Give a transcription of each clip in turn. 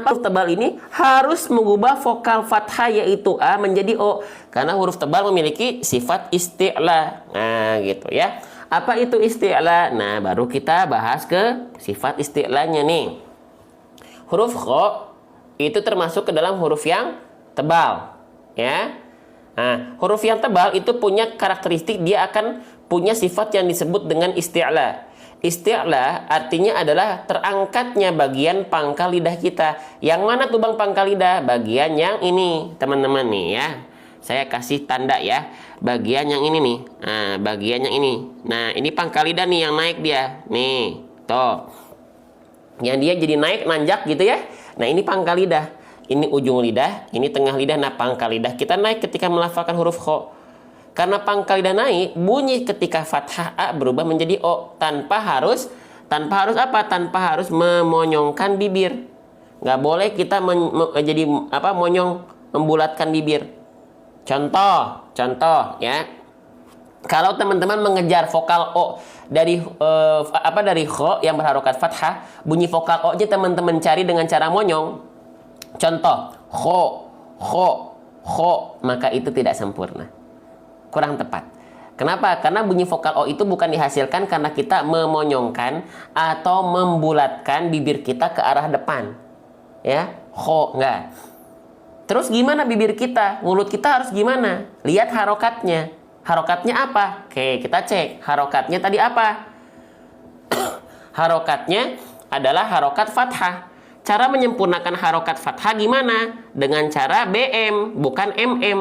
huruf tebal ini harus mengubah vokal fathah yaitu A menjadi O. Karena huruf tebal memiliki sifat isti'la. Nah, gitu ya. Apa itu isti'la? Nah, baru kita bahas ke sifat isti'lanya nih. Huruf kho itu termasuk ke dalam huruf yang tebal, ya. Nah, huruf yang tebal itu punya karakteristik dia akan punya sifat yang disebut dengan isti'la. Isti'la artinya adalah terangkatnya bagian pangkal lidah kita. Yang mana tuh bang pangkal lidah? Bagian yang ini, teman-teman nih ya. Saya kasih tanda ya. Bagian yang ini nih. Nah, bagian yang ini. Nah, ini pangkal lidah nih yang naik dia. Nih, tuh. Yang dia jadi naik, nanjak gitu ya. Nah, ini pangkal lidah. Ini ujung lidah, ini tengah lidah. Nah, pangkal lidah kita naik ketika melafalkan huruf kho. Karena pangkal lidah naik, bunyi ketika fathah A berubah menjadi O. Tanpa harus apa? Tanpa harus memonyongkan bibir. Nggak boleh kita jadi apa? Monyong, membulatkan bibir. Contoh ya. Kalau teman-teman mengejar vokal O dari dari kho yang berharokat fathah, bunyi vokal O-nya teman-teman cari dengan cara monyong. Contoh, kho, maka itu tidak sempurna. Kurang tepat. Kenapa? Karena bunyi vokal O itu bukan dihasilkan karena kita memonyongkan atau membulatkan bibir kita ke arah depan. Ya, kho, enggak. Terus gimana bibir kita? Mulut kita harus gimana? Lihat harokatnya. Harokatnya apa? Oke, kita cek. Harokatnya tadi apa? Harokatnya adalah harokat fathah. Cara menyempurnakan harokat fathah gimana? Dengan cara BM, bukan MM.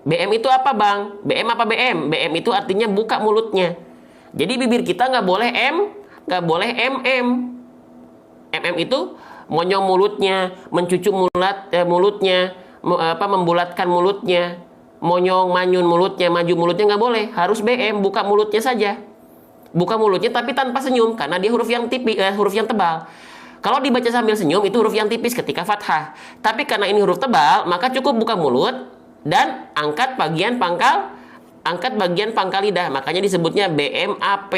BM itu apa bang? BM apa BM? BM itu artinya buka mulutnya. Jadi bibir kita nggak boleh M, nggak boleh MM. MM itu monyong mulutnya, mencucuk mulutnya, membulatkan mulutnya, monyong, manyun mulutnya, maju mulutnya nggak boleh. Harus BM, buka mulutnya saja. Buka mulutnya tapi tanpa senyum karena dia huruf yang tipis, huruf yang tebal. Kalau dibaca sambil senyum itu huruf yang tipis ketika fathah. Tapi karena ini huruf tebal, maka cukup buka mulut dan angkat bagian pangkal lidah. Makanya disebutnya BMAP.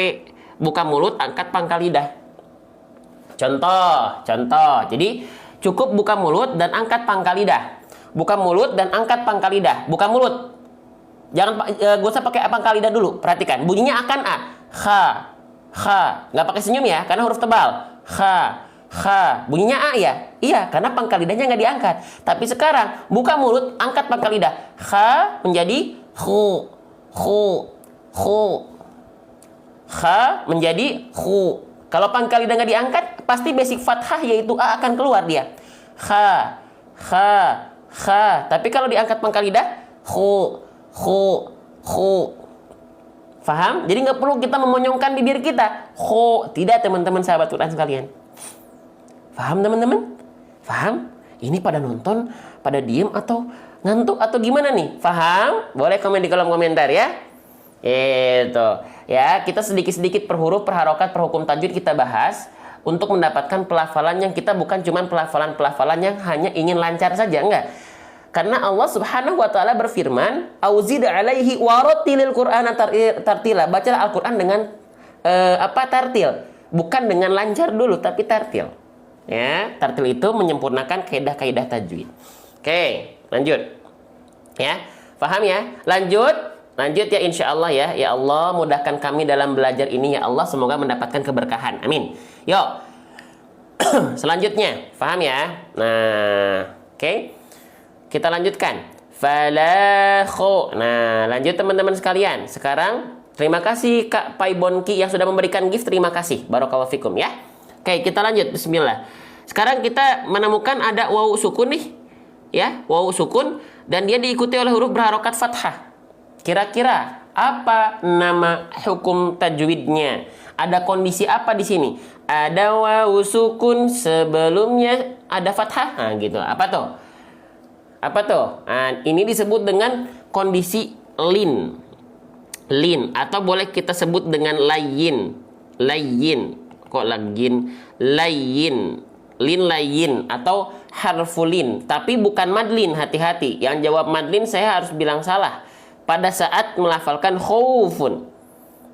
Buka mulut, angkat pangkal lidah. Contoh. Jadi cukup buka mulut dan angkat pangkal lidah. Buka mulut dan angkat pangkal lidah. Buka mulut. Jangan gak usah pakai pangkal lidah dulu. Perhatikan, bunyinya akan A. Kha. Nggak pakai senyum ya, karena huruf tebal. Kha. Bunyinya A ya? Iya, karena pangkal lidahnya nggak diangkat. Tapi sekarang buka mulut, angkat pangkal lidah. Kha menjadi khu. Kha menjadi khu. Kalau pangkal lidah nggak diangkat, pasti basic fathah yaitu A akan keluar dia. Kha. Tapi kalau diangkat pangkal lidah, khu. Faham? Jadi nggak perlu kita memonyongkan bibir kita. Khu. Tidak teman-teman sahabat Quran sekalian. Paham teman-teman? Paham? Ini pada nonton, pada diem atau ngantuk atau gimana nih? Paham? Boleh komen di kolom komentar ya. Itu. Ya, kita sedikit-sedikit per huruf, per harokat, per hukum tajwid kita bahas untuk mendapatkan pelafalan yang kita bukan cuma pelafalan yang hanya ingin lancar saja, enggak. Karena Allah Subhanahu wa taala berfirman, "Auzid 'alaihi warattilil Qur'ana tartila." Bacalah Al-Qur'an dengan tartil. Bukan dengan lancar dulu tapi tartil. Ya, tartil itu menyempurnakan kaidah-kaidah tajwid. Oke, lanjut. Ya, paham ya? Lanjut ya insya Allah ya. Ya Allah, mudahkan kami dalam belajar ini ya Allah. Semoga mendapatkan keberkahan. Amin. Yuk. Selanjutnya, paham ya? Nah, oke. Kita lanjutkan. Falakho. Nah, lanjut teman-teman sekalian. Sekarang, terima kasih Kak Paibonki yang sudah memberikan gift. Terima kasih. Barakallahu fikum ya. Oke, kita lanjut. Bismillah. Sekarang kita menemukan ada wawu sukun nih. Ya, wawu sukun. Dan dia diikuti oleh huruf berharokat fathah. Kira-kira apa nama hukum tajwidnya? Ada kondisi apa di sini? Ada wawu sukun sebelumnya ada fathah. Nah, gitu. Apa tuh? Nah, ini disebut dengan kondisi lin. Atau boleh kita sebut dengan layin. Kok lagin? Layin. Layin atau harfulin. Tapi bukan madlin, hati-hati. Yang jawab madlin saya harus bilang salah. Pada saat melafalkan khaufun.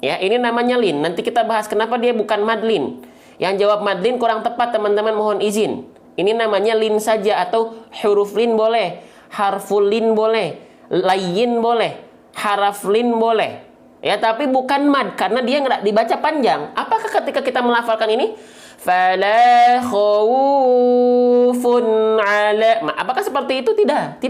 Ya, ini namanya lin. Nanti kita bahas kenapa dia bukan madlin. Yang jawab madlin kurang tepat teman-teman, mohon izin. Ini namanya lin saja atau huruf lin boleh, harful lin boleh, layin boleh, haraf lin boleh. Ya, tapi bukan mad karena dia nggak dibaca panjang. Apakah ketika kita melafalkan ini fala khaufun ala, apakah seperti itu? Tidak.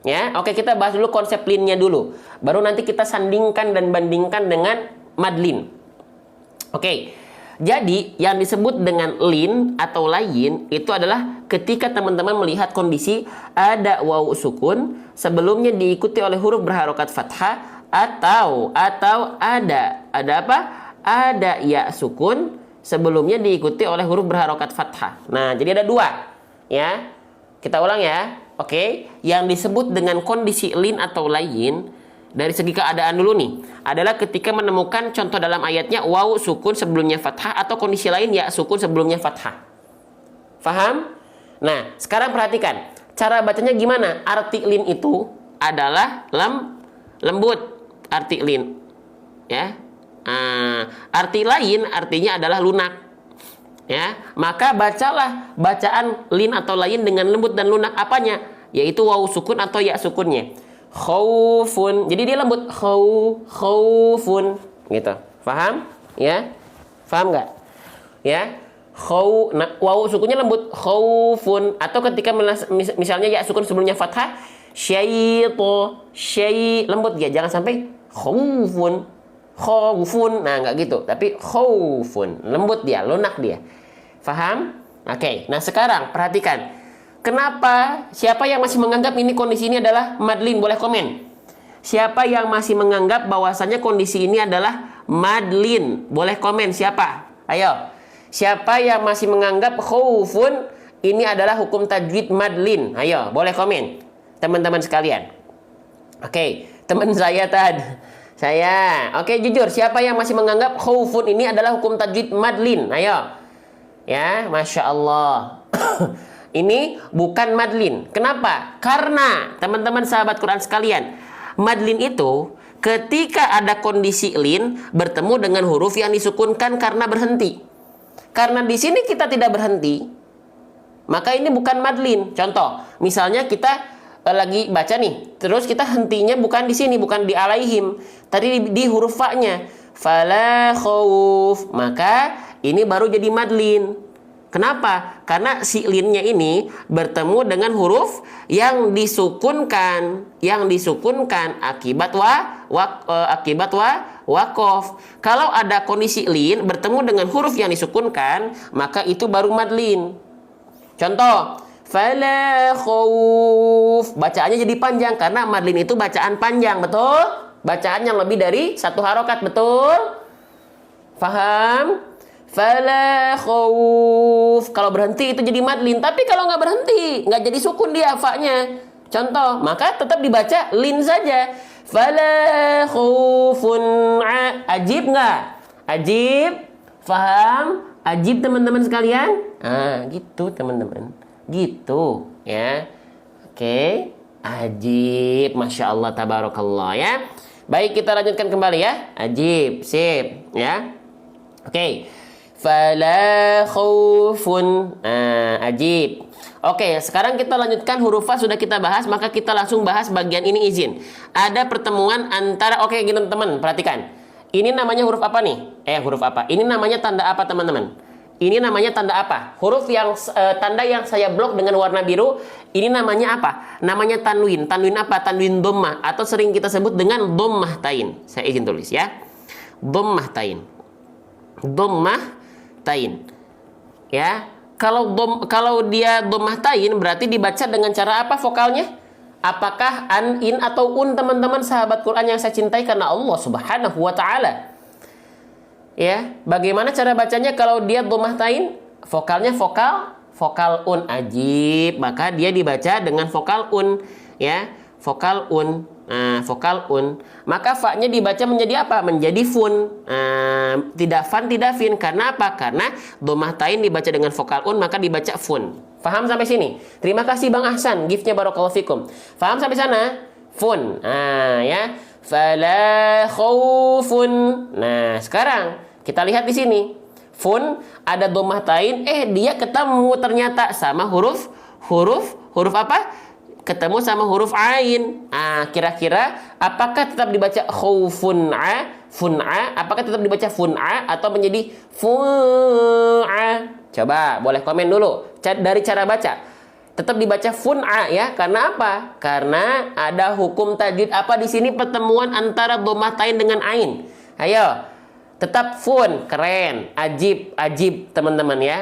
Ya, oke, kita bahas dulu konsep linnya dulu. Baru nanti kita sandingkan dan bandingkan dengan madlin. Oke. Jadi, yang disebut dengan lin atau layin itu adalah ketika teman-teman melihat kondisi ada waw sukun sebelumnya diikuti oleh huruf berharokat fathah atau ada apa? Ada ya sukun sebelumnya diikuti oleh huruf berharokat fathah. Nah, jadi ada dua. Ya. Kita ulang ya. Oke, yang disebut dengan kondisi lin atau layin dari segi keadaan dulu nih adalah ketika menemukan contoh dalam ayatnya waw sukun sebelumnya fathah atau kondisi lain ya sukun sebelumnya fathah. Faham? Nah, sekarang perhatikan cara bacanya gimana. Arti lin itu adalah lembut, arti lin. Ya. Arti lain artinya adalah lunak. Ya, maka bacalah bacaan lin atau lain dengan lembut dan lunak apanya? Yaitu waw sukun atau ya sukunnya. Khaufun. Jadi dia lembut. Khaufun. Gitu. Paham? Ya? Paham nggak? Ya? Nah, waw sukunnya lembut. Khaufun. Atau ketika misalnya ya sukun sebelumnya fathah, lembut dia. Jangan sampai khaufun. Nah, nggak gitu. Tapi khaufun. Lembut dia, lunak dia. Paham? Oke. Nah, sekarang perhatikan. Kenapa? Siapa yang masih menganggap ini kondisi ini adalah madlin? Boleh komen. Siapa yang masih menganggap bahwasanya kondisi ini adalah madlin? Boleh komen. Siapa? Ayo. Siapa yang masih menganggap khaufun ini adalah hukum tajwid madlin? Ayo, boleh komen. Teman-teman sekalian. Oke, teman saya tadi. Saya. Oke, jujur. Siapa yang masih menganggap khaufun ini adalah hukum tajwid madlin? Ayo. Ya, Masya Allah. Ini bukan madlin. Kenapa? Karena teman-teman sahabat Quran sekalian, madlin itu ketika ada kondisi lin bertemu dengan huruf yang disukunkan karena berhenti. Karena di sini kita tidak berhenti, maka ini bukan madlin. Contoh, misalnya kita lagi baca nih, terus kita hentinya bukan di sini, bukan di alaihim, tadi di huruf fa-nya. Fala khauf, maka ini baru jadi madlin. Kenapa? Karena si linnya ini bertemu dengan huruf yang disukunkan, akibat wakof. Kalau ada kondisi lin bertemu dengan huruf yang disukunkan, maka itu baru madlin. Contoh, fala khauf, bacaannya jadi panjang karena madlin itu bacaan panjang, betul? Bacaan yang lebih dari satu harokat, betul? Faham? Fala khauf. Kalau berhenti itu jadi madlin. Tapi kalau nggak berhenti, nggak jadi sukun dia fa-nya. Contoh, maka tetap dibaca lin saja. Fala khaufun. Ajib nggak? Ajib? Faham? Ajib teman-teman sekalian? Gitu teman-teman. Gitu ya. Oke. Ajib. Masya Allah, tabarakallah ya. Baik, kita lanjutkan kembali ya. Ajib. Sip ya. Oke. Fala khaufun. Ajib. Oke, sekarang kita lanjutkan huruf fa sudah kita bahas, maka kita langsung bahas bagian ini, izin. Ada pertemuan antara, oke gini teman-teman, perhatikan. Ini namanya huruf apa nih? Huruf apa? Ini namanya tanda apa teman-teman? Ini namanya tanda apa? Huruf yang tanda yang saya blok dengan warna biru, ini namanya apa? Namanya tanwin. Tanwin apa? Tanwin dhammah atau sering kita sebut dengan dhammah tain. Saya izin tulis ya. Dhammah tain. Dhammah tain. Ya. Kalau dia dhammah tain berarti dibaca dengan cara apa vokalnya? Apakah an, in atau un teman-teman sahabat Quran yang saya cintai karena Allah Subhanahu wa taala? Ya, bagaimana cara bacanya kalau dia dhammah tain? Vokalnya vokal un. Ajib, maka dia dibaca dengan vokal un, ya. Vokal un. Vokal un. Maka fa-nya dibaca menjadi apa? Menjadi fun. Tidak fan, tidak fin. Karena apa? Karena dhammah tain dibaca dengan vokal un, maka dibaca fun. Faham sampai sini? Terima kasih Bang Ahsan, giftnya barakallahu fikum. Faham sampai sana? Fun. Ya. Fala khaufun. Nah, sekarang kita lihat di sini. fun, ada domah tain, dia ketemu ternyata sama huruf apa? Ketemu sama huruf ain. Kira-kira apakah tetap dibaca khaufun'a, fun'a, apakah tetap dibaca fun'a atau menjadi fu'a? Coba boleh komen dulu dari cara baca. Tetap dibaca fun'a ya, karena apa? Karena ada hukum tajwid apa di sini, pertemuan antara domah tain dengan ain. Ayo, tetap fun, keren, ajib teman-teman ya.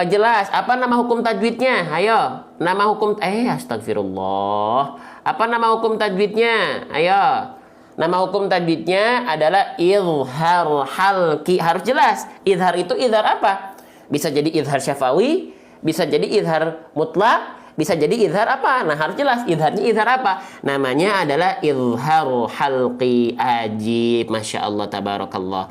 Jelas, apa nama hukum tajwidnya? Ayo, nama hukum astagfirullah. Apa nama hukum tajwidnya? Ayo. Nama hukum tajwidnya adalah izhar halqi. Harus jelas. Izhar itu izhar apa? Bisa jadi izhar syafawi, bisa jadi izhar mutlak, bisa jadi izhar apa? Nah, harus jelas izharnya izhar apa? Namanya adalah izhar halqi. Ajib, Masya Allah, tabarakallah.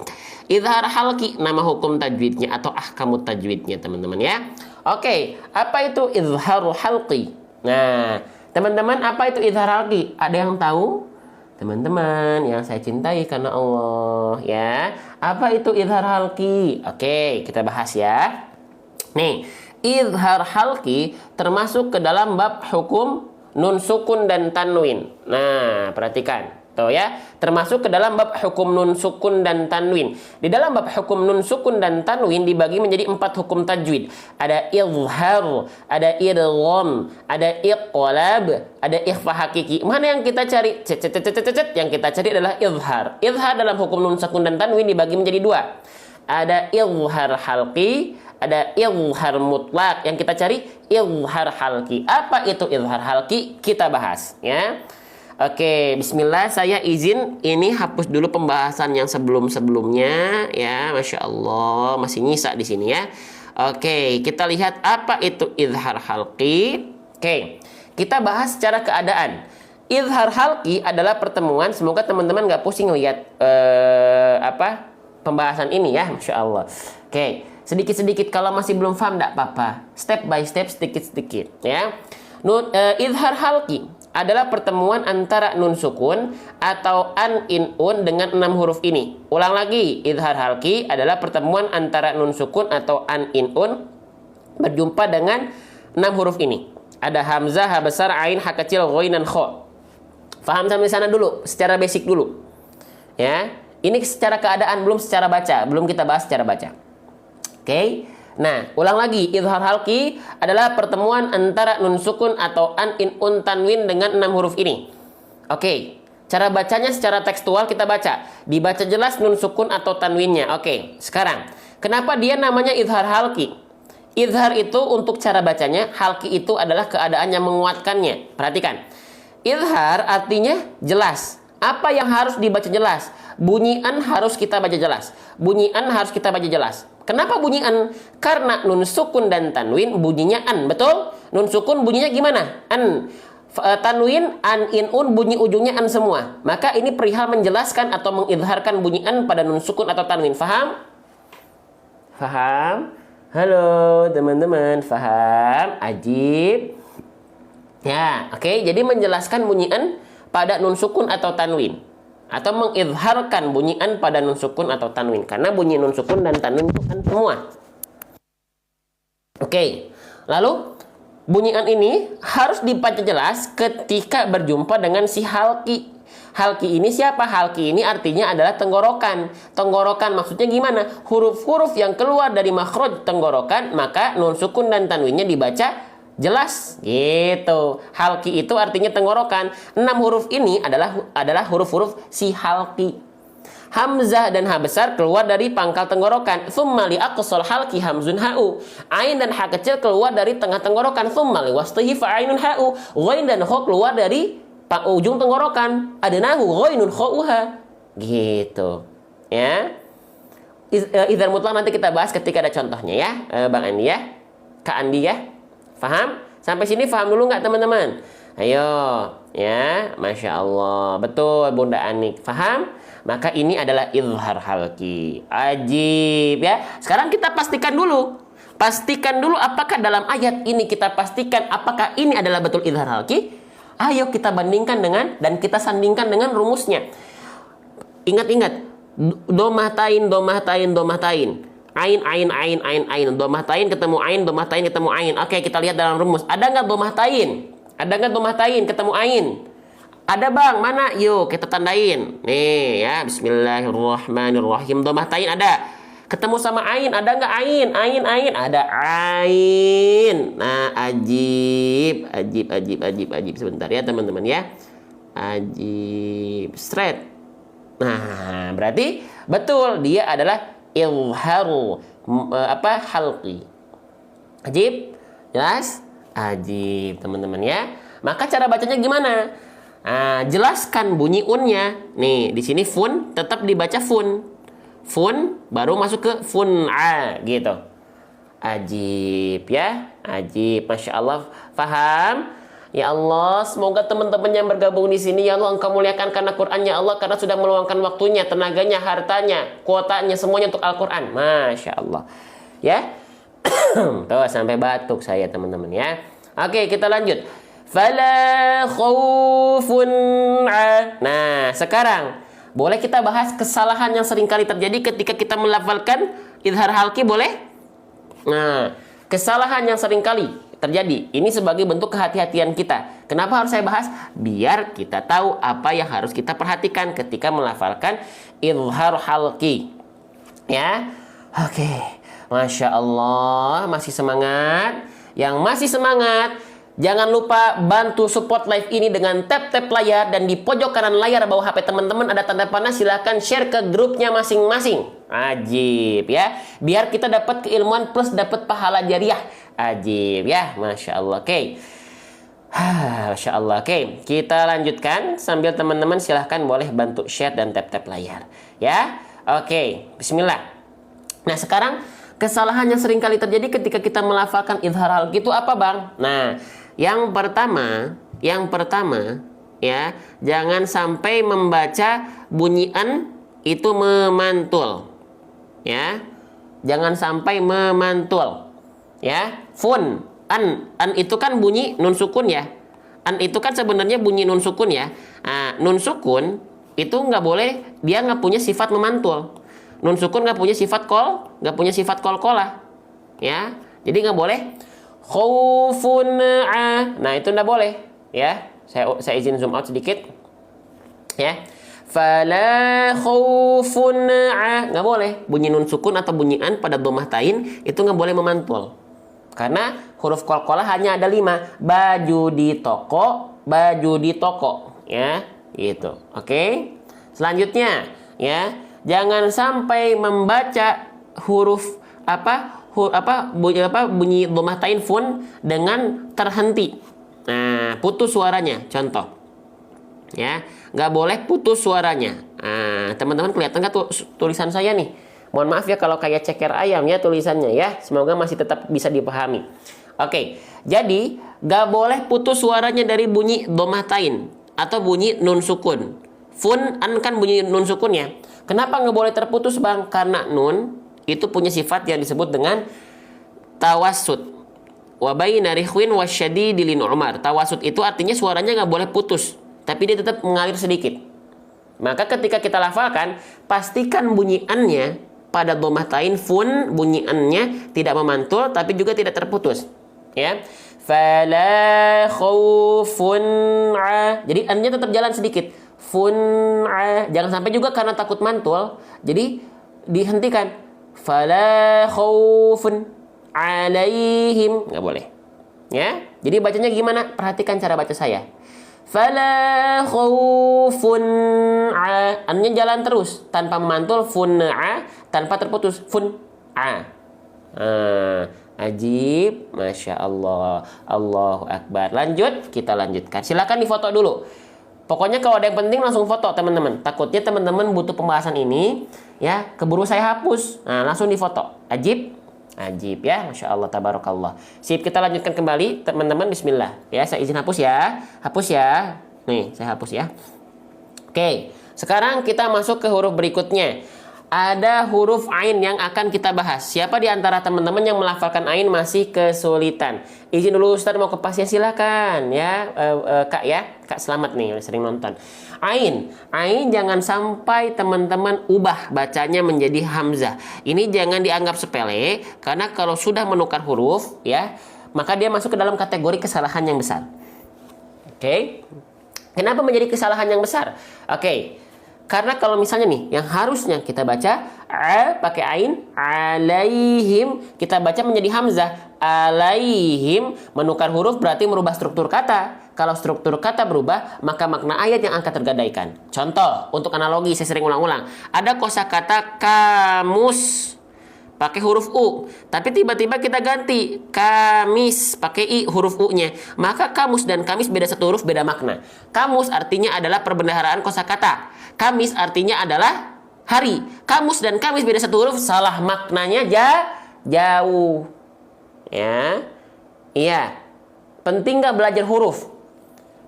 Izhar halqi, nama hukum tajwidnya atau ahkamut tajwidnya, teman-teman ya. Oke, apa itu izhar halqi? Nah, teman-teman, apa itu izhar halqi? Ada yang tahu? Teman-teman yang saya cintai karena Allah ya. Apa itu izhar halqi? Oke, kita bahas ya. Nih, izhar halqi termasuk ke dalam bab hukum nun sukun dan tanwin. Nah, perhatikan. Tuh ya, termasuk ke dalam bab hukum nun sukun dan tanwin. Di dalam bab hukum nun sukun dan tanwin dibagi menjadi 4 hukum tajwid. Ada izhar, ada idgham, ada iqlab, ada ikhfa hakiki. Mana yang kita cari? Yang kita cari adalah izhar. Izhar dalam hukum nun sukun dan tanwin dibagi menjadi 2. Ada izhar halqi, ada izhar mutlak. Yang kita cari izhar halqi. Apa itu izhar halqi? Kita bahas ya. Oke, bismillah, saya izin ini hapus dulu pembahasan yang sebelum-sebelumnya ya. Masya Allah, masih nyisa di sini ya. Oke, kita lihat apa itu izhar halqi. Oke, kita bahas secara keadaan. Izhar halqi adalah pertemuan, semoga teman-teman nggak pusing lihat pembahasan ini ya. Masya Allah. Oke, sedikit-sedikit, kalau masih belum paham nggak apa-apa. Step by step, sedikit-sedikit ya. Izhar halqi adalah pertemuan antara nun sukun atau an in un dengan 6 huruf ini. Ulang lagi, izhar halqi adalah pertemuan antara nun sukun atau an in un berjumpa dengan 6 huruf ini. Ada hamzah, ha besar, ain, ha kecil, ghain dan kha. Faham sampai sana dulu, secara basic dulu. Ya, ini secara keadaan, belum secara baca, belum kita bahas secara baca. Oke. Nah, ulang lagi, izhar halqi adalah pertemuan antara nun sukun atau an in un tanwin dengan 6 huruf ini. Oke, cara bacanya secara tekstual kita baca. Dibaca jelas nun sukun atau tanwinnya. Oke, sekarang, kenapa dia namanya izhar halqi? Izhar itu untuk cara bacanya, halqi itu adalah keadaan yang menguatkannya. Perhatikan, izhar artinya jelas. Apa yang harus dibaca jelas? Bunyi an harus kita baca jelas. Bunyi an harus kita baca jelas. Kenapa bunyi an? Karena nun sukun dan tanwin bunyinya an, betul? Nun sukun bunyinya gimana? An. Tanwin, an, in, un bunyi ujungnya an semua. Maka ini perihal menjelaskan atau mengizharkan bunyi an pada nun sukun atau tanwin. Faham? Faham? Halo teman-teman, faham? Ajib. Ya, oke. Jadi menjelaskan bunyi an pada nun sukun atau tanwin, atau mengizharkan bunyian pada nun sukun atau tanwin, karena bunyi nun sukun dan tanwin itu kan semua. Oke, lalu bunyian ini harus dibaca jelas ketika berjumpa dengan si halqi. Halqi ini siapa? Halqi ini artinya adalah tenggorokan. Tenggorokan maksudnya gimana? Huruf-huruf yang keluar dari makhraj tenggorokan, maka nun sukun dan tanwinnya dibaca jelas gitu. Halqi itu artinya tenggorokan. 6 huruf ini adalah huruf-huruf si halqi. Hamzah dan ha besar keluar dari pangkal tenggorokan. Tsumma li aqsal halqi hamzun ha'u. Ain dan ha kecil keluar dari tengah tenggorokan. Tsumma li wastihi fa ainun ha'u. Ghain dan kha keluar dari ujung tenggorokan. Adnahu ghainun kha'uha. Gitu. Ya. Izhar mutlak nanti kita bahas ketika ada contohnya ya, Bang Andi ya. Kak Andi ya. Faham? Sampai sini faham dulu nggak teman-teman? Ayo, ya, Masya Allah. Betul, Bunda Anik. Faham? Maka ini adalah izhar halqi. Ajib, ya. Sekarang kita pastikan dulu. Pastikan dulu apakah dalam ayat ini kita pastikan apakah ini adalah betul izhar halqi. Ayo kita bandingkan dengan dan kita sandingkan dengan rumusnya. Ingat-ingat. Domah tain, domah tain, domah tain. Ain, ain, ain, ain, ain. Dhammah tain ketemu ain, dhammah tain ketemu ain. Oke, kita lihat dalam rumus. Ada nggak dhammah tain? Ada nggak dhammah tain ketemu ain? Ada bang, mana? Yuk kita tandain. Nih ya, bismillahirrahmanirrahim. Dhammah tain ada. Ketemu sama ain, ada nggak ain? Ain, ain, ada ain. Nah, ajib, ajib, ajib, ajib, ajib. Sebentar ya teman-teman ya. Ajib, straight. Nah, berarti betul dia adalah ilharu halqi. Ajib, jelas? Ajib, teman-teman ya. Maka cara bacanya gimana? Nah, jelaskan bunyi unnya. Nih, di sini fun tetap dibaca fun. Fun baru masuk ke fun'a gitu. Ajib ya, ajib, masya Allah, faham? Ya Allah, semoga teman-teman yang bergabung di sini ya Allah Engkau muliakan karena Quran ya Allah, karena sudah meluangkan waktunya, tenaganya, hartanya, kuotanya semuanya untuk Al-Quran. Masya Allah. Ya, tuh sampai batuk saya teman-teman ya. Oke, kita lanjut. Fala khaufun. Nah, sekarang boleh kita bahas kesalahan yang sering kali terjadi ketika kita melafalkan idhar halqi, boleh? Nah, kesalahan yang sering kali terjadi. Ini sebagai bentuk kehati-hatian kita. Kenapa harus saya bahas? Biar kita tahu apa yang harus kita perhatikan ketika melafalkan idhar halqi. Ya, oke. Masya Allah, masih semangat. Yang masih semangat, jangan lupa bantu support live ini dengan tap-tap layar, dan di pojok kanan layar bawah HP teman-teman ada tanda panah, silahkan share ke grupnya masing-masing. Ajib ya, biar kita dapat keilmuan plus dapat pahala jariah. Ajib ya, Masya Allah. Oke. Masya Allah. Oke, kita lanjutkan sambil teman-teman silahkan boleh bantu share dan tap-tap layar ya. Oke, bismillah. Nah, sekarang kesalahan yang sering kali terjadi ketika kita melafalkan idhar halqi itu apa bang? Nah, yang pertama ya, jangan sampai membaca bunyi an itu memantul. Ya. Jangan sampai memantul. Ya. Fun, an itu kan bunyi nun sukun ya. An itu kan sebenarnya bunyi nun sukun ya. Nah, nun sukun itu nggak boleh, dia nggak punya sifat memantul. Nun sukun nggak punya sifat nggak punya sifat qalqalah. Ya. Jadi nggak boleh khaufun a. Nah, itu enggak boleh ya. Saya izin zoom out sedikit. Ya. Fala khaufun a. Enggak boleh. Bunyi nun sukun atau bunyi an pada dhammah tain itu enggak boleh memantul. Karena huruf qalqalah hanya ada 5. Baju di toko, ya. Gitu. Oke. Selanjutnya, ya. Jangan sampai membaca huruf bunyi dhammah tain fun dengan terhenti. Nah, putus suaranya. Contoh. Ya, nggak boleh putus suaranya. Nah, teman-teman kelihatan nggak tulisan saya nih? Mohon maaf ya kalau kayak ceker ayam ya tulisannya ya. Semoga masih tetap bisa dipahami. Oke, jadi nggak boleh putus suaranya dari bunyi dhammah tain atau bunyi nun sukun. Fun an kan bunyi nun sukun ya. Kenapa nggak boleh terputus bang? Karena nun itu punya sifat yang disebut dengan tawassut. Wa baina rikhwin wasyadidi lin umar. Tawassut itu artinya suaranya nggak boleh putus, tapi dia tetap mengalir sedikit. Maka ketika kita lafalkan, pastikan bunyi an-nya pada dhammah tain fun, bunyi an-nya tidak memantul tapi juga tidak terputus. Ya. Fala khaufun a. Jadi an-nya tetap jalan sedikit. Fun a. Jangan sampai juga karena takut mantul, jadi dihentikan. Fala khaufun alaihim, nggak boleh ya. Jadi bacanya gimana? Perhatikan cara baca saya. Fala khaufun a. An-nya jalan terus tanpa memantul. Fun a tanpa terputus. Fun a. Ajib, Masya Allah. Allahu Akbar. Lanjut, kita lanjutkan. Silakan difoto dulu. Pokoknya kalau ada yang penting langsung foto teman-teman. Takutnya teman-teman butuh pembahasan ini ya, keburu saya hapus. Nah, langsung difoto. Ajib, ajib ya, Masya Allah, tabarakallah. Sip, kita lanjutkan kembali teman-teman. Bismillah. Ya, saya izin hapus ya. Hapus ya. Nih, saya hapus ya. Oke, sekarang kita masuk ke huruf berikutnya. ada huruf ain yang akan kita bahas. Siapa di antara teman-teman yang melafalkan ain masih kesulitan? Izin dulu Ustaz mau ke pasnya, silakan ya. Kak ya, Kak selamat nih sering nonton. Ain jangan sampai teman-teman ubah bacanya menjadi hamzah. Ini jangan dianggap sepele karena kalau sudah menukar huruf ya, maka dia masuk ke dalam kategori kesalahan yang besar. Oke. Kenapa menjadi kesalahan yang besar? Oke. Karena kalau misalnya nih, yang harusnya kita baca pakai ain, alaihim, kita baca menjadi hamzah, alaihim, menukar huruf berarti merubah struktur kata. Kalau struktur kata berubah, maka makna ayat yang akan tergadaikan. Contoh, untuk analogi, saya sering ulang-ulang. Ada kosakata kamus, pakai huruf U, tapi tiba-tiba kita ganti kamis pakai I huruf U-nya, maka kamus dan kamis beda satu huruf, beda makna. Kamus artinya adalah perbendaharaan kosakata. Kamis artinya adalah hari. Kamus dan kamis beda satu huruf, salah maknanya jauh. Ya, iya. Penting nggak belajar huruf?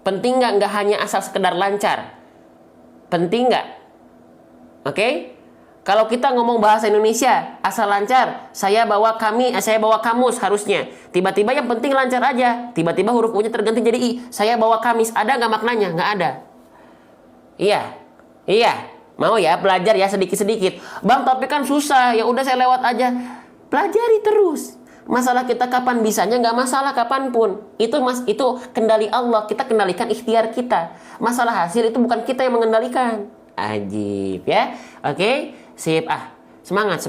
Penting nggak hanya asal sekedar lancar? Penting nggak? Oke? Kalau kita ngomong bahasa Indonesia asal lancar, saya bawa kamus harusnya. Tiba-tiba yang penting lancar aja. Tiba-tiba huruf U-nya terganti jadi I. Saya bawa kamis. Ada nggak maknanya? Nggak ada. Iya. Mau ya belajar ya sedikit-sedikit. Bang, tapi kan susah. Ya udah saya lewat aja. Pelajari terus. Masalah kita kapan bisanya, nggak masalah kapanpun. Itu kendali Allah. Kita kendalikan ikhtiar kita. Masalah hasil itu bukan kita yang mengendalikan. Ajib ya. Oke. Sip, semangat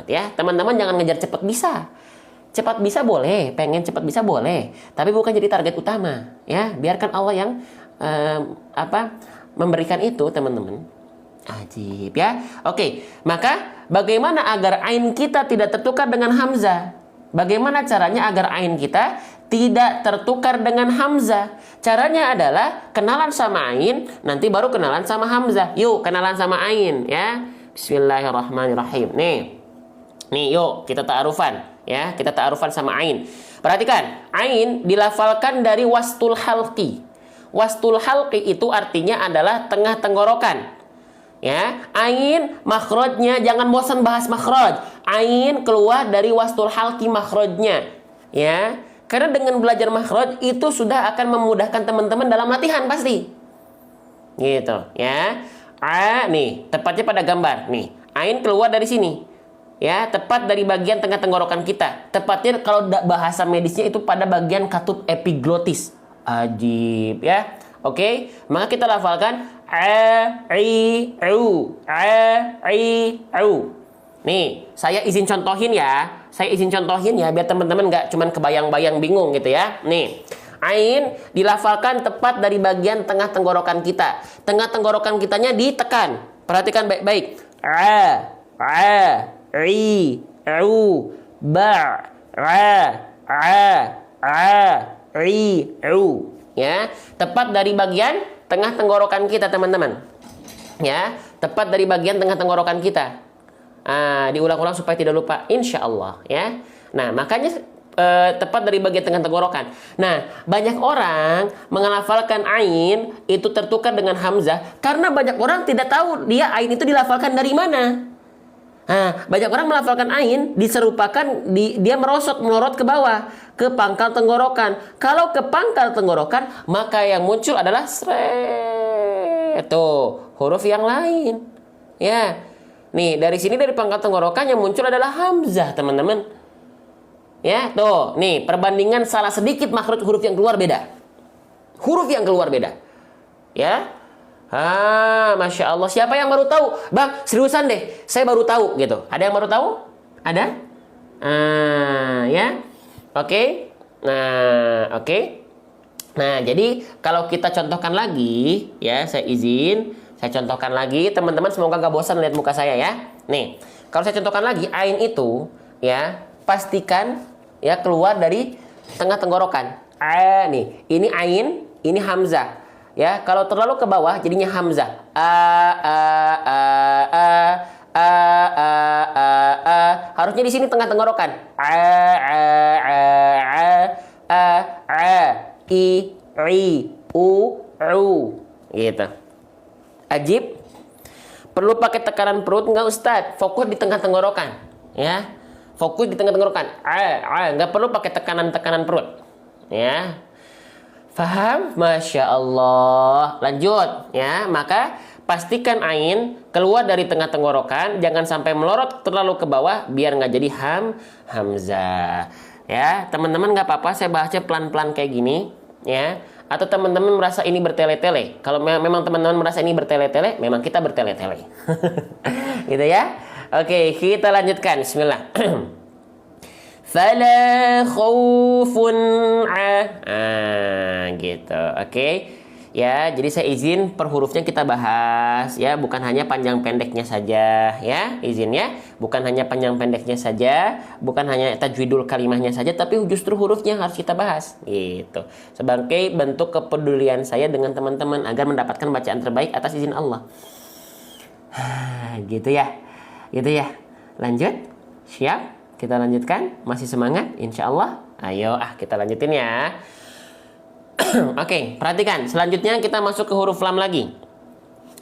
ya. Teman-teman jangan ngejar cepat bisa. Cepat bisa boleh, pengen cepat bisa boleh, tapi bukan jadi target utama, ya. Biarkan Allah yang memberikan itu, teman-teman. Ajib ya. Oke, maka bagaimana agar ain kita tidak tertukar dengan hamzah? Bagaimana caranya agar ain kita tidak tertukar dengan hamzah? Caranya adalah kenalan sama ain, nanti baru kenalan sama hamzah. Yuk, kenalan sama ain ya. Bismillahirrahmanirrahim. Nih yuk kita ta'arufan ya. Kita ta'arufan sama ain. Perhatikan, ain dilafalkan dari wastul halqi. Wastul halqi itu artinya adalah tengah tenggorokan. Ya, ain makhrajnya jangan bosan bahas makhraj. Ain keluar dari wastul halqi makhrajnya. Ya, karena dengan belajar makhraj itu sudah akan memudahkan teman-teman dalam latihan pasti. Gitu, ya. Nih, tepatnya pada gambar. Nih, ain keluar dari sini. Ya, tepat dari bagian tengah tenggorokan kita. Tepatnya kalau bahasa medisnya itu pada bagian katup epiglotis. Ajib ya. Oke, maka kita lafalkan au. Nih, saya izin contohin ya. Biar teman-teman nggak cuman kebayang-bayang bingung gitu ya. Nih, ain dilafalkan tepat dari bagian tengah tenggorokan kita. Tengah tenggorokan kitanya ditekan. Perhatikan baik-baik. Ya, tepat dari bagian tengah tenggorokan kita, teman-teman. Ya, tepat dari bagian tengah tenggorokan kita. Diulang-ulang supaya tidak lupa, insya Allah ya. Nah, makanya tepat dari bagian tengah tenggorokan. Nah, banyak orang menghafalkan ain itu tertukar dengan hamzah karena banyak orang tidak tahu dia ain itu dilafalkan dari mana. Banyak orang melafalkan ain diserupakan dia melorot ke bawah, ke pangkal tenggorokan. Kalau ke pangkal tenggorokan, maka yang muncul adalah huruf yang lain. Ya. Nih, dari sini dari pangkal tenggorokan yang muncul adalah hamzah, teman-teman. Ya, tuh. Nih, perbandingan salah sedikit makhraj huruf yang keluar beda. Ya. Masya Allah. Siapa yang baru tahu? Bang, seriusan deh. Saya baru tahu gitu. Ada yang baru tahu? Ada? Ya. Oke. Oke. Nah, jadi kalau kita contohkan lagi, ya, saya contohkan lagi. Teman-teman semoga gak bosan lihat muka saya ya. Nih, kalau saya contohkan lagi, ain itu, ya, pastikan ya keluar dari tengah tenggorokan. Nih, ini ain, ini hamzah. Ya, kalau terlalu ke bawah jadinya hamzah. Harusnya di sini tengah tenggorokan. Gitu. Ajib. Perlu pakai tekanan perut nggak Ustadz? Fokus di tengah tenggorokan, ya. Fokus di tengah tenggorokan. Nggak perlu pakai tekanan perut, ya. Faham? Masya Allah. Lanjut, ya. Maka pastikan ain keluar dari tengah tenggorokan, jangan sampai melorot terlalu ke bawah, biar nggak jadi hamzah. Ya, teman-teman nggak apa-apa, saya bahasnya pelan-pelan kayak gini, ya. Atau teman-teman merasa ini bertele-tele. Kalau memang teman-teman merasa ini bertele-tele, memang kita bertele-tele. Gitu ya. Oke, kita lanjutkan. Bismillah. Fala khaufun gitu. Oke. Ya, jadi saya izin per hurufnya kita bahas ya, bukan hanya panjang pendeknya saja ya, izin ya. Bukan hanya panjang pendeknya saja, bukan hanya tajwidul kalimahnya saja, tapi justru hurufnya harus kita bahas gitu. Sebagai bentuk kepedulian saya dengan teman-teman agar mendapatkan bacaan terbaik atas izin Allah. Gitu ya. Gitu ya. Lanjut. Siap? Kita lanjutkan. Masih semangat? Insya Allah. Ayo kita lanjutin ya. Oke, perhatikan. Selanjutnya kita masuk ke huruf lam lagi.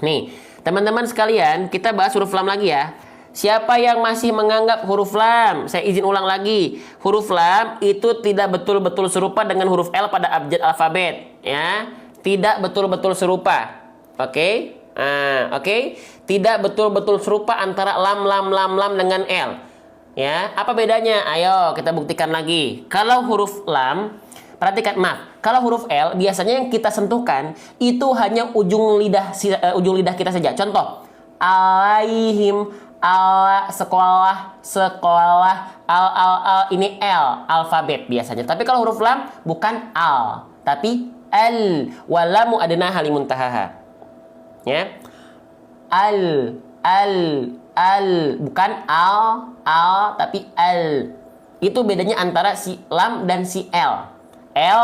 Nih, teman-teman sekalian, kita bahas huruf lam lagi ya. Siapa yang masih menganggap huruf lam? Saya izin ulang lagi. Huruf lam itu tidak betul-betul serupa dengan huruf L pada abjad alfabet, ya. Tidak betul-betul serupa. Oke? Oke. Tidak betul-betul serupa antara lam dengan L. Ya, apa bedanya? Ayo kita buktikan lagi. Kalau huruf lam, perhatikan, kalau huruf L biasanya yang kita sentuhkan itu hanya ujung lidah kita saja. Contoh, alaihim, ala, sekolah, al, ini L, alfabet biasanya. Tapi kalau huruf lam bukan al, tapi al, walamu adna halimuntahaha. Ya. Al, bukan al, tapi al. Itu bedanya antara si lam dan si L. L,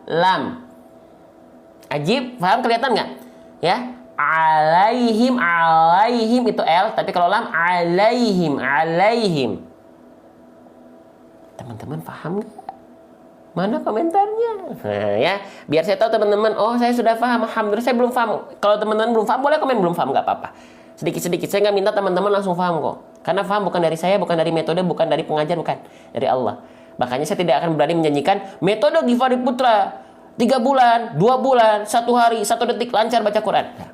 lam. Ajib, paham, kelihatan nggak? Ya, alaihim itu L, tapi kalau lam alaihim. Teman-teman paham nggak? Mana komentarnya? Nah, ya, biar saya tahu teman-teman. Oh, saya sudah paham. Alhamdulillah, saya belum paham. Kalau teman-teman belum paham, boleh komen belum paham, nggak apa-apa. Sedikit-sedikit. Saya nggak minta teman-teman langsung paham kok. Karena paham bukan dari saya, bukan dari metode, bukan dari pengajar, bukan dari Allah. Makanya saya tidak akan berani menjanjikan metode Givari Putra 3 bulan, 2 bulan, 1 hari, 1 detik lancar baca Quran. Nah,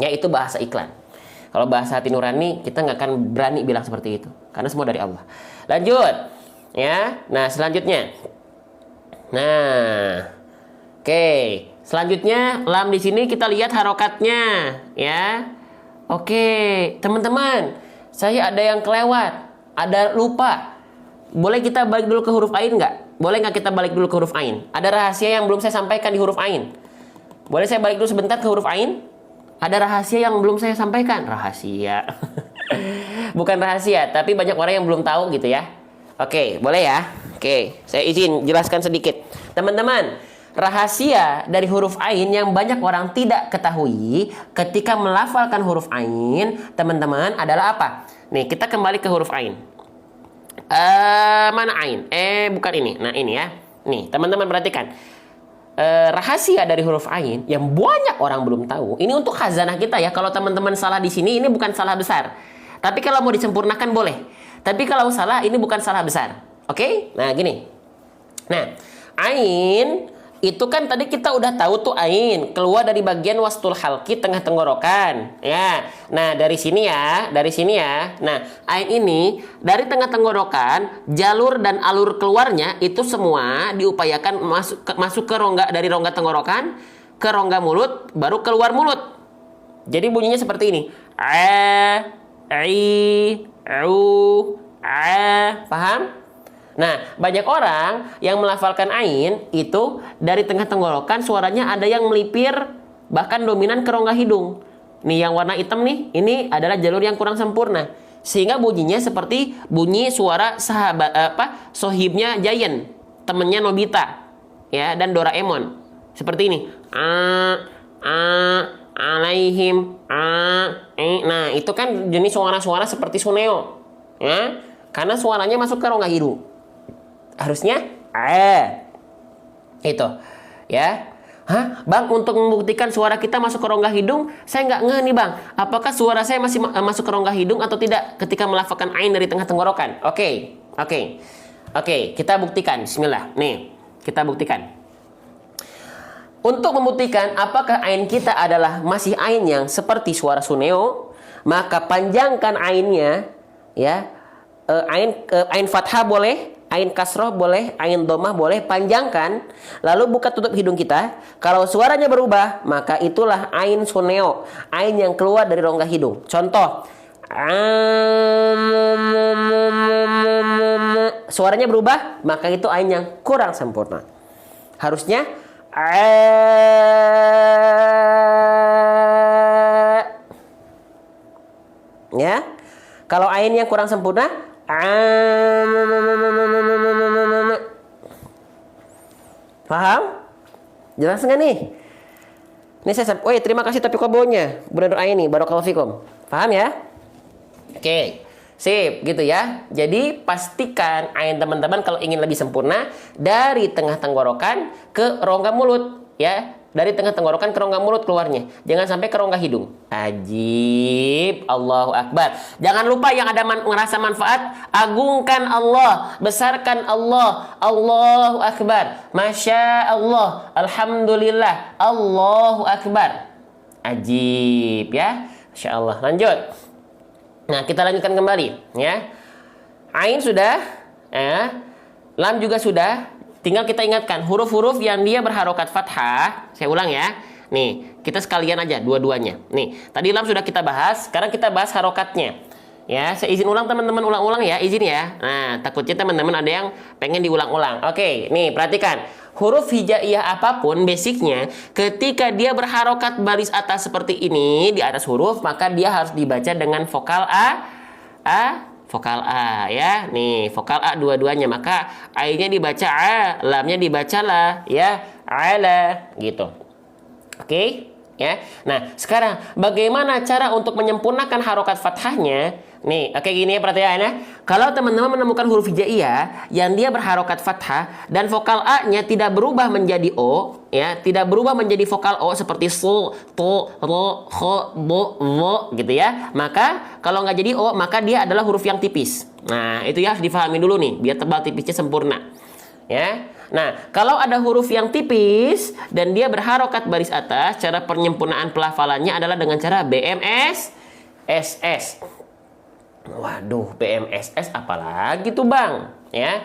ya, itu bahasa iklan. Kalau bahasa hati nurani, kita nggak akan berani bilang seperti itu. Karena semua dari Allah. Lanjut. Ya, nah selanjutnya. Nah, oke. Selanjutnya lam di sini kita lihat harokatnya, ya. Oke, teman-teman, saya ada yang kelewat, ada lupa. Boleh kita balik dulu ke huruf ain nggak? Boleh nggak kita balik dulu ke huruf ain? Ada rahasia yang belum saya sampaikan di huruf ain. Boleh saya balik dulu sebentar ke huruf ain? Ada rahasia yang belum saya sampaikan. Rahasia. Bukan rahasia, tapi banyak orang yang belum tahu gitu ya. Oke, boleh ya? Oke, saya izin jelaskan sedikit. Teman-teman, rahasia dari huruf ain yang banyak orang tidak ketahui ketika melafalkan huruf ain, teman-teman, adalah apa? Nih, kita kembali ke huruf ain. Mana ain? Bukan ini. Nah, ini ya. Nih, teman-teman perhatikan. Rahasia dari huruf ain yang banyak orang belum tahu. Ini untuk khazanah kita ya. Kalau teman-teman salah di sini, ini bukan salah besar. Tapi kalau mau disempurnakan boleh. Tapi kalau salah, ini bukan salah besar. Oke? Nah, gini. Nah, ain itu kan tadi kita udah tahu tuh ain keluar dari bagian wastul halqi tengah tenggorokan. Ya. Nah, dari sini ya. Nah, ain ini dari tengah tenggorokan, jalur dan alur keluarnya itu semua diupayakan masuk ke rongga, dari rongga tenggorokan ke rongga mulut, baru keluar mulut. Jadi bunyinya seperti ini. Paham? Nah, banyak orang yang melafalkan ain itu dari tengah tenggorokan suaranya ada yang melipir bahkan dominan ke rongga hidung. Nih yang warna hitam nih, ini adalah jalur yang kurang sempurna. Sehingga bunyinya seperti bunyi suara sohibnya Giant, temennya Nobita, ya, dan Doraemon. Seperti ini. Alaihim. Nah, itu kan jenis suara-suara seperti Suneo. Ya, karena suaranya masuk ke rongga hidung. Harusnya itu, ya. Hah? Bang, untuk membuktikan suara kita masuk ke rongga hidung, saya nggak ngeh nih bang. Apakah suara saya masih masuk ke rongga hidung atau tidak ketika melafazkan ain dari tengah tenggorokan? Oke. Kita buktikan. Bismillah. Nih, kita buktikan. Untuk membuktikan apakah ain kita adalah masih ain yang seperti suara suneo, maka panjangkan ainnya, ya. Ain fathah boleh, ain kasroh boleh, ain domah boleh, panjangkan. Lalu buka tutup hidung kita. Kalau suaranya berubah, maka itulah ain suneo, ain yang keluar dari rongga hidung. Contoh, suaranya berubah, maka itu ain yang kurang sempurna. Harusnya ya. Kalau ain yang kurang sempurna, paham? Jelas nggak nih? Ini saya, terima kasih tapi kobonya, Brother Aini, barakallahu fikum. Paham ya? Oke, sip, gitu ya. Jadi pastikan ain teman-teman kalau ingin lebih sempurna dari tengah tenggorokan ke rongga mulut, ya. Dari tengah tenggorokan ke rongga mulut keluarnya. Jangan sampai ke rongga hidung. Ajib. Allahu Akbar. Jangan lupa yang ada ngerasa manfaat. Agungkan Allah. Besarkan Allah. Allahu Akbar. Masya Allah. Alhamdulillah. Allahu Akbar. Ajib ya. Masya Allah. Lanjut. Nah, kita lanjutkan kembali. Ya. Ain sudah. Ya. Lam juga sudah. Tinggal kita ingatkan huruf-huruf yang dia berharokat fathah. Saya ulang ya. Nih, kita sekalian aja dua-duanya. Nih, tadi lam sudah kita bahas. Sekarang kita bahas harokatnya. Ya, saya izin ulang teman-teman, ulang-ulang ya, izin ya. Nah, takutnya teman-teman ada yang pengen diulang-ulang. Oke, nih perhatikan. Huruf hijaiyah apapun basicnya, ketika dia berharokat baris atas seperti ini di atas huruf, maka dia harus dibaca dengan vokal vokal A ya. Nih, vokal A dua-duanya. Maka ainnya dibaca A, lamnya dibaca la ya, ala gitu. Oke, ya. Nah, sekarang bagaimana cara untuk menyempurnakan harokat fathahnya? Nih, oke gini ya perhatian ya. Kalau teman-teman menemukan huruf hijaiyah yang dia berharokat fathah dan vokal A-nya tidak berubah menjadi O, ya, tidak berubah menjadi vokal O seperti so, to, ro, ho, bo, wo gitu ya. Maka kalau nggak jadi O, maka dia adalah huruf yang tipis. Nah, itu ya harus difahami dulu nih, biar tebal tipisnya sempurna. Ya. Nah, kalau ada huruf yang tipis dan dia berharokat baris atas, cara penyempurnaan pelafalannya adalah dengan cara BMS SS. Waduh, BMSS apalagi tuh bang? Ya,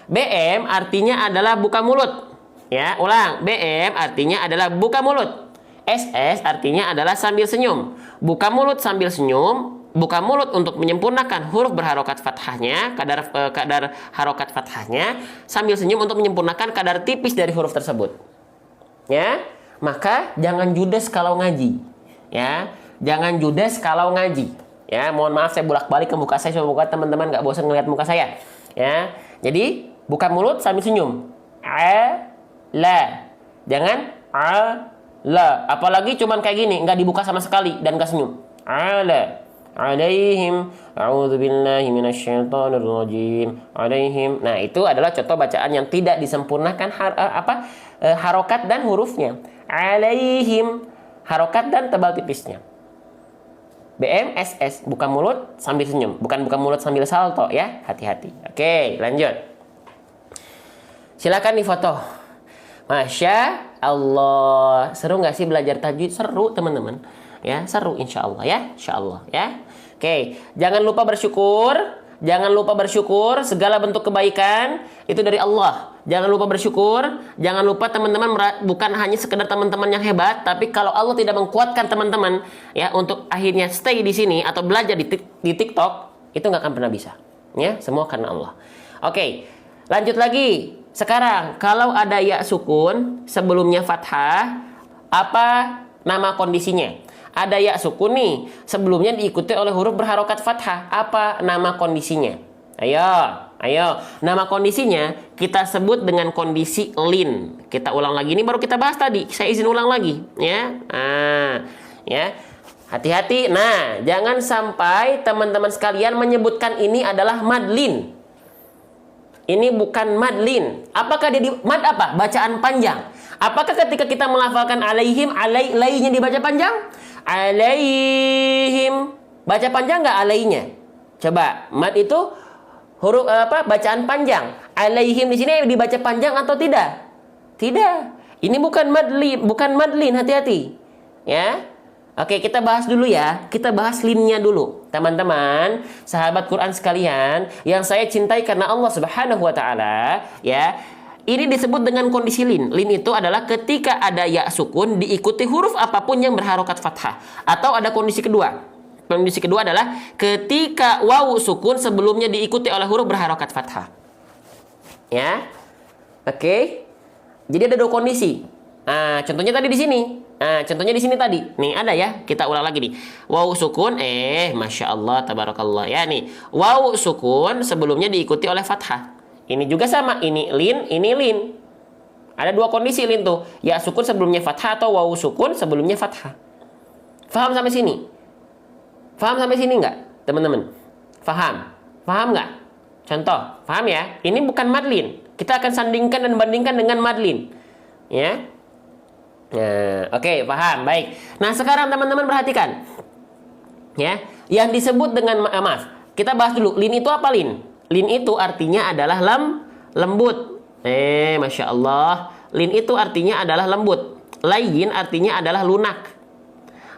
BM artinya adalah buka mulut. Ya, ulang. BM artinya adalah buka mulut. SS artinya adalah sambil senyum. Buka mulut sambil senyum. Buka mulut untuk menyempurnakan huruf berharokat fathahnya, kadar harokat fathahnya, sambil senyum untuk menyempurnakan kadar tipis dari huruf tersebut. Ya, maka jangan judes kalau ngaji. Ya, jangan judes kalau ngaji. Ya, mohon maaf saya bolak-balik ke muka saya supaya teman-teman nggak bosan ngeliat muka saya. Ya, jadi buka mulut sambil senyum. La, jangan la. Apalagi cuman kayak gini, nggak dibuka sama sekali dan nggak senyum. Ala, alaihim, a'udzubillahi minasyaitonir rajim. Alaihim. Nah, itu adalah contoh bacaan yang tidak disempurnakan harokat dan hurufnya. Alaihim, harokat dan tebal tipisnya. BMSS, buka mulut sambil senyum, bukan buka mulut sambil salto ya, hati-hati. Oke, lanjut. Silakan difoto. Masya Allah, seru nggak sih belajar tajwid? Seru teman-teman, ya seru insya Allah ya, insya Allah ya. Oke, jangan lupa bersyukur. Jangan lupa bersyukur, segala bentuk kebaikan itu dari Allah. Jangan lupa bersyukur, jangan lupa teman-teman bukan hanya sekedar teman-teman yang hebat, tapi kalau Allah tidak mengkuatkan teman-teman ya untuk akhirnya stay di sini atau belajar di TikTok, itu nggak akan pernah bisa. Ya, semua karena Allah. Oke, lanjut lagi. Sekarang kalau ada ya sukun sebelumnya fathah, apa nama kondisinya? Ada ya sukun nih, sebelumnya diikuti oleh huruf berharokat fathah. Apa nama kondisinya? Ayo. Nama kondisinya kita sebut dengan kondisi lin. Kita ulang lagi, ini baru kita bahas tadi. Saya izin ulang lagi, ya. Ya. Hati-hati. Nah, jangan sampai teman-teman sekalian menyebutkan ini adalah madlin. Ini bukan madlin. Apakah dia mad apa? Bacaan panjang. Apakah ketika kita melafalkan alaihim, alainya dibaca panjang? Alaihim. Baca panjang nggak alainya? Coba, mad itu huruf apa? Bacaan panjang. Alaihim di sini dibaca panjang atau tidak? Tidak. Ini bukan madlin, hati-hati. Ya. Oke, kita bahas dulu ya. Kita bahas linnya dulu. Teman-teman, sahabat Quran sekalian, yang saya cintai karena Allah Subhanahu wa taala, ya. Ini disebut dengan kondisi lin. Lin itu adalah ketika ada ya sukun diikuti huruf apapun yang berharokat fathah. Atau ada kondisi kedua. Kondisi kedua adalah ketika wawu sukun sebelumnya diikuti oleh huruf berharokat fathah. Ya. Oke. Jadi ada dua kondisi. Nah, contohnya tadi di sini. Nah, contohnya di sini tadi. Nih ada ya. Kita ulang lagi nih. Wawu sukun. Masya Allah, tabarakallah. Ya nih. Wawu sukun sebelumnya diikuti oleh fathah. Ini juga sama. Ini lin. Ada dua kondisi lin tuh. Ya sukun sebelumnya fathah atau wawu sukun sebelumnya fathah. Faham sampai sini? Faham sampai sini nggak, teman-teman? Faham? Faham nggak? Contoh. Faham ya? Ini bukan madlin. Kita akan sandingkan dan bandingkan dengan madlin. Ya. Nah, oke, paham. Baik. Nah, sekarang teman-teman perhatikan. Ya, yang disebut dengan maaf. Kita bahas dulu. Lin itu apa lin? Lin itu artinya adalah lembut. Masya Allah. Lin itu artinya adalah lembut. Layin artinya adalah lunak.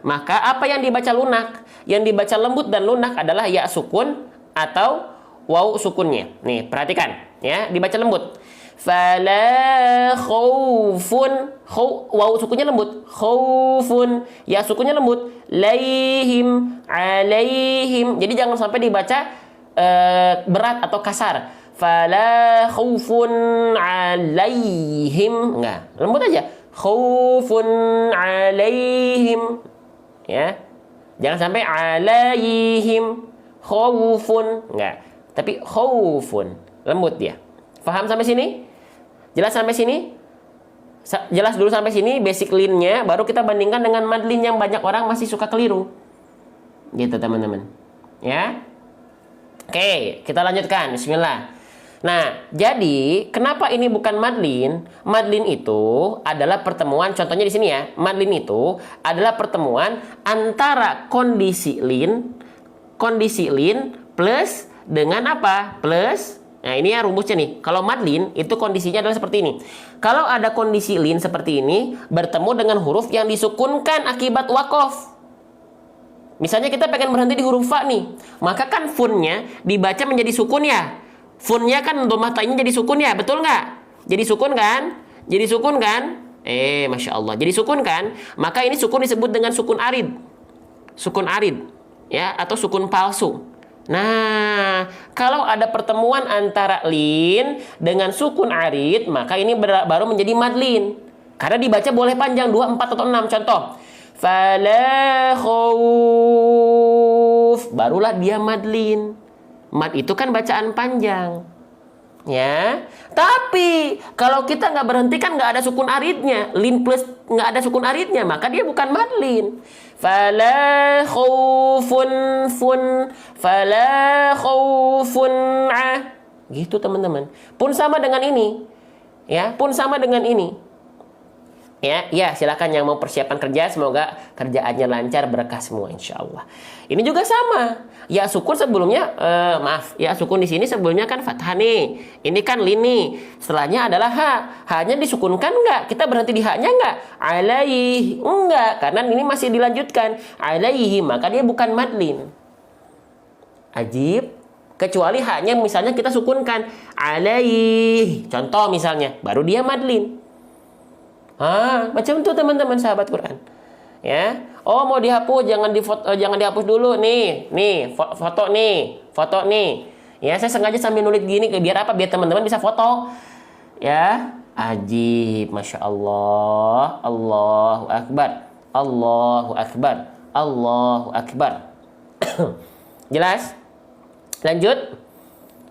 Maka apa yang dibaca lunak? Yang dibaca lembut dan lunak adalah ya sukun atau wawu sukunnya. Nih, perhatikan. Ya, dibaca lembut. Fala khaufun, wawu sukunnya lembut. Khaufun, ya sukunnya lembut. Alaihim. Jadi jangan sampai dibaca berat atau kasar. Fala khaufun alaihim. Enggak, lembut aja. Khaufun alaihim. Ya. Jangan sampai alaihim. Khaufun. Enggak, tapi khaufun. Lembut dia. Paham sampai sini? Jelas sampai sini? Jelas dulu sampai sini basic linnya, baru kita bandingkan dengan madlin yang banyak orang masih suka keliru. Gitu teman-teman. Ya. Oke, kita lanjutkan. Bismillah. Nah, jadi kenapa ini bukan madlin? Madlin itu adalah pertemuan, contohnya di sini ya. Madlin itu adalah pertemuan antara kondisi lin plus dengan apa? Plus. Nah, ini ya rumusnya nih. Kalau madlin itu kondisinya adalah seperti ini. Kalau ada kondisi lin seperti ini bertemu dengan huruf yang disukunkan akibat wakof. Misalnya kita pengen berhenti di huruf fa nih, maka kan funnya dibaca menjadi sukun ya. Funnya kan dhammah ta'nya jadi sukun ya, betul nggak? Jadi sukun kan? Jadi sukun kan? Masya Allah. Jadi sukun kan? Maka ini sukun disebut dengan sukun arid. Sukun arid. Ya, atau sukun palsu. Nah, kalau ada pertemuan antara lin dengan sukun arid, maka ini baru menjadi madlin. Karena dibaca boleh panjang 2, 4, atau 6. Contoh. Fala khauf. Barulah dia madlin. Mad itu kan bacaan panjang. Ya. Tapi kalau kita nggak berhenti kan nggak ada sukun aridnya. Lin plus nggak ada sukun aridnya, maka dia bukan madlin. Fala khaufun fala khaufun gitu teman-teman. Pun sama dengan ini. Ya, pun sama dengan ini. Ya, silakan yang mau persiapan kerja, semoga kerjaannya lancar, berkah semua insya Allah. Ini juga sama. Ya sukun sebelumnya, ya sukun di sini sebelumnya kan fathah nih. Ini kan lin nih. Setelahnya adalah ha. Hanya disukunkan enggak? Kita berhenti di haknya enggak? Alaih. Enggak, karena ini masih dilanjutkan. Alaihi, maka dia bukan madlin. Ajib. Kecuali haknya misalnya kita sukunkan. Alaih. Contoh misalnya, baru dia madlin. Macam itu teman-teman sahabat Quran. Ya. Oh, mau dihapus, jangan dihapus dulu nih. Foto nih. Ya, saya sengaja sambil nulis gini biar apa? Biar teman-teman bisa foto. Ya, ajib, Masya Allah. Allahu Akbar. Allahu Akbar. Allahu Akbar. Jelas? Lanjut.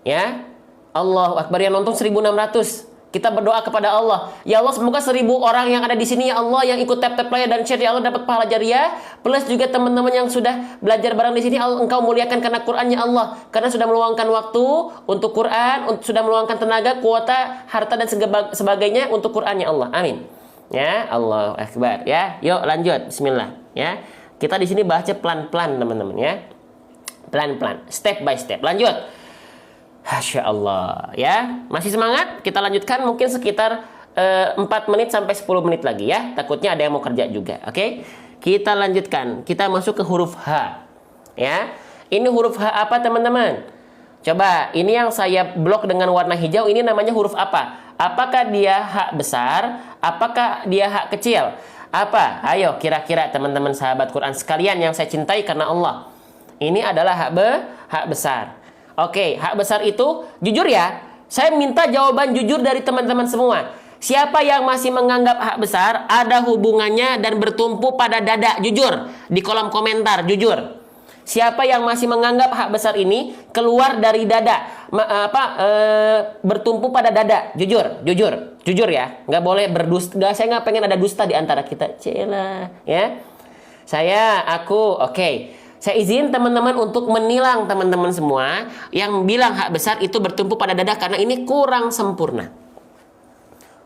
Ya. Allahu Akbar, yang nonton 1600. Kita berdoa kepada Allah. Ya Allah, semoga 1000 orang yang ada di sini, ya Allah, yang ikut tap play dan share, ya Allah, dapat pahala jariah. Plus juga teman-teman yang sudah belajar bareng di sini, Allah, Engkau muliakan karena Qur'annya Allah. Karena sudah meluangkan waktu untuk Qur'an, sudah meluangkan tenaga, kuota, harta dan sebagainya untuk Qur'annya Allah. Amin. Ya, Allah Akbar. Ya, yuk lanjut. Bismillah. Ya, kita di sini baca pelan-pelan, teman-teman. Ya, pelan-pelan, step by step. Lanjut. Masya Allah, ya. Masih semangat? Kita lanjutkan mungkin sekitar 4 menit sampai 10 menit lagi ya. Takutnya ada yang mau kerja juga. Oke? Kita lanjutkan. Kita masuk ke huruf H. Ya. Ini huruf H apa, teman-teman? Coba, ini yang saya blok dengan warna hijau, ini namanya huruf apa? Apakah dia H besar? Apakah dia H kecil? Apa? Ayo, kira-kira teman-teman sahabat Quran sekalian yang saya cintai karena Allah. Ini adalah H besar. Oke, H besar itu, jujur ya, saya minta jawaban jujur dari teman-teman semua. Siapa yang masih menganggap H besar ada hubungannya dan bertumpu pada dada? Jujur, di kolom komentar, jujur. Siapa yang masih menganggap H besar ini keluar dari dada, bertumpu pada dada? Jujur ya, nggak boleh berdusta. Saya nggak pengen ada dusta di antara kita. Cela, ya. Oke. Saya izin teman-teman untuk menilang teman-teman semua yang bilang H besar itu bertumpu pada dada karena ini kurang sempurna.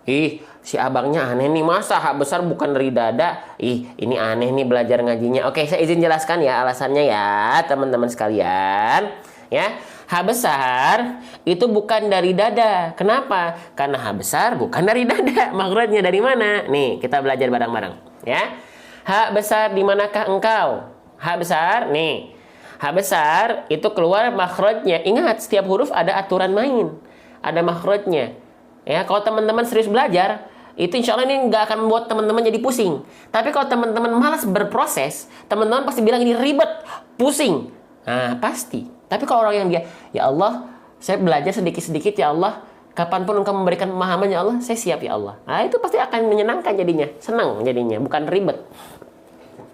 Ih, si abangnya aneh nih, masa H besar bukan dari dada? Ih, ini aneh nih belajar ngajinya. Oke, saya izin jelaskan ya alasannya ya, teman-teman sekalian. Ya, H besar itu bukan dari dada. Kenapa? Karena H besar bukan dari dada. Makhrajnya dari mana? Nih, kita belajar bareng-bareng. Ya, H besar di manakah engkau? H besar, nih. H besar itu keluar makhrajnya. Ingat, setiap huruf ada aturan main. Ada makhrajnya. Ya, kalau teman-teman serius belajar, itu insya Allah ini nggak akan membuat teman-teman jadi pusing. Tapi kalau teman-teman malas berproses, teman-teman pasti bilang ini ribet, pusing. Nah, pasti. Tapi kalau orang yang dia, ya Allah, saya belajar sedikit-sedikit ya Allah. Kapanpun engkau memberikan pemahaman ya Allah, saya siap ya Allah. Nah, itu pasti akan menyenangkan jadinya. Senang jadinya, bukan ribet.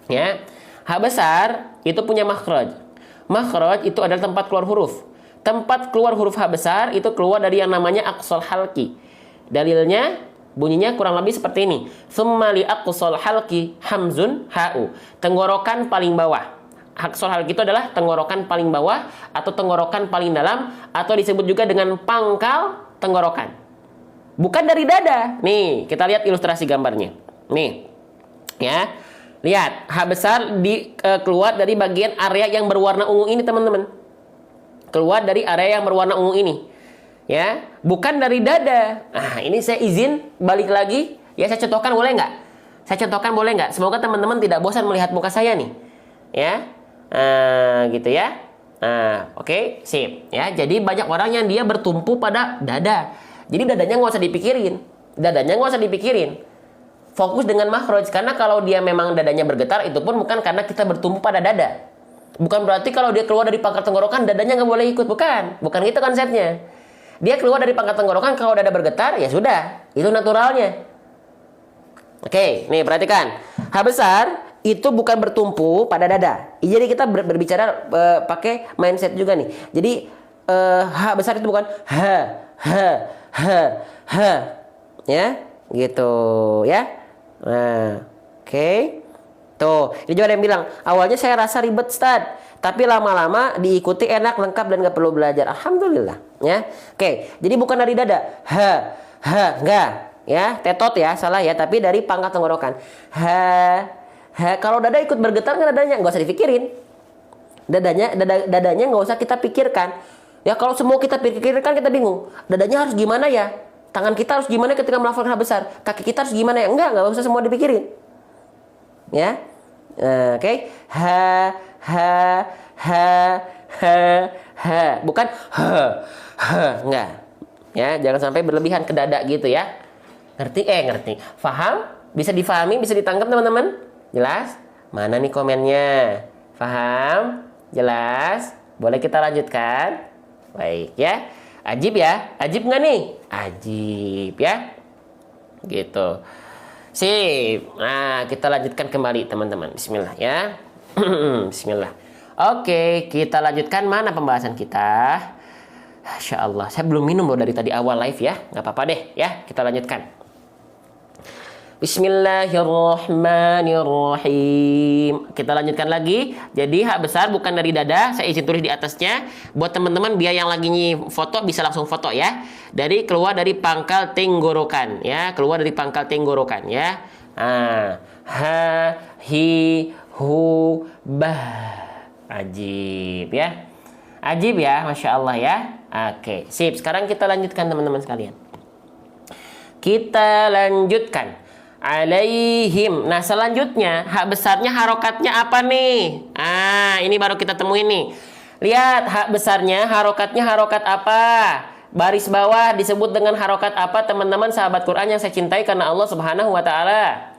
Ya. H besar itu punya makhraj. Makhraj itu adalah tempat keluar huruf. Tempat keluar huruf H besar itu keluar dari yang namanya aqsal halqi. Dalilnya bunyinya kurang lebih seperti ini. Tsumma li aqsal halqi hamzun ha'u. Tenggorokan paling bawah. Aqsal halqi itu adalah tenggorokan paling bawah atau tenggorokan paling dalam atau disebut juga dengan pangkal tenggorokan. Bukan dari dada. Nih, kita lihat ilustrasi gambarnya. Nih. Ya. Lihat, H besar keluar dari bagian area yang berwarna ungu ini, teman-teman. Keluar dari area yang berwarna ungu ini. Ya, bukan dari dada. Nah, ini saya izin balik lagi. Ya, saya contohkan boleh nggak? Semoga teman-teman tidak bosan melihat muka saya nih. Ya, gitu ya. Oke, sip. Ya, jadi banyak orang yang dia bertumpu pada dada. Jadi dadanya nggak usah dipikirin. Fokus dengan makhraj, karena kalau dia memang dadanya bergetar, itu pun bukan karena kita bertumpu pada dada. Bukan berarti kalau dia keluar dari pangkal tenggorokan, dadanya nggak boleh ikut. Bukan itu konsepnya. Dia keluar dari pangkal tenggorokan, kalau dada bergetar, ya sudah. Itu naturalnya. Oke, nih perhatikan. H besar itu bukan bertumpu pada dada. Jadi kita berbicara pakai mindset juga nih. Jadi H besar itu bukan ya, gitu ya. Nah, oke. Tuh, ini juga ada yang bilang, awalnya saya rasa ribet, Ustaz, tapi lama-lama diikuti enak, lengkap, dan gak perlu belajar. Alhamdulillah. Ya, oke. Jadi bukan dari dada. Enggak. Ya, tetot ya, salah ya. Tapi dari pangkal tenggorokan. Kalau dada ikut bergetar kan dadanya nggak usah dipikirin. Dadanya nggak usah kita pikirkan. Ya, kalau semua kita pikirkan kita bingung. Dadanya harus gimana ya? Tangan kita harus gimana ketika melafalkan H besar? Kaki kita harus gimana ya? Enggak usah semua dipikirin. Ya. Oke. Bukan enggak. Ya, jangan sampai berlebihan ke dada gitu ya. Ngerti? Faham? Bisa difahami, bisa ditangkap teman-teman? Jelas? Mana nih komennya? Faham? Jelas? Boleh kita lanjutkan? Baik ya. Ajib ya? Ajib nggak nih? Ajib ya? Gitu. Sip. Nah, kita lanjutkan kembali teman-teman. Bismillah ya. Bismillah. Oke, kita lanjutkan. Mana pembahasan kita? Masya Allah, saya belum minum loh dari tadi awal live ya. Nggak apa-apa deh ya, kita lanjutkan. Bismillahirrahmanirrahim. Kita lanjutkan lagi. Jadi hak besar bukan dari dada. Saya izin tulis di atasnya. Buat teman-teman biar yang lagi foto bisa langsung foto ya. Keluar dari pangkal tenggorokan ya. Keluar dari pangkal tenggorokan ya. Ha, hi, hu, bah. Ajib ya. Ajib ya, Masya Allah ya. Oke, sip. Sekarang kita lanjutkan teman-teman sekalian. Kita lanjutkan. Alaihim. Nah, selanjutnya hak besarnya harokatnya apa nih? Ini baru kita temuin nih. Lihat hak besarnya harokatnya harokat apa? Baris bawah disebut dengan harokat apa teman-teman sahabat Quran yang saya cintai karena Allah Subhanahu wa taala?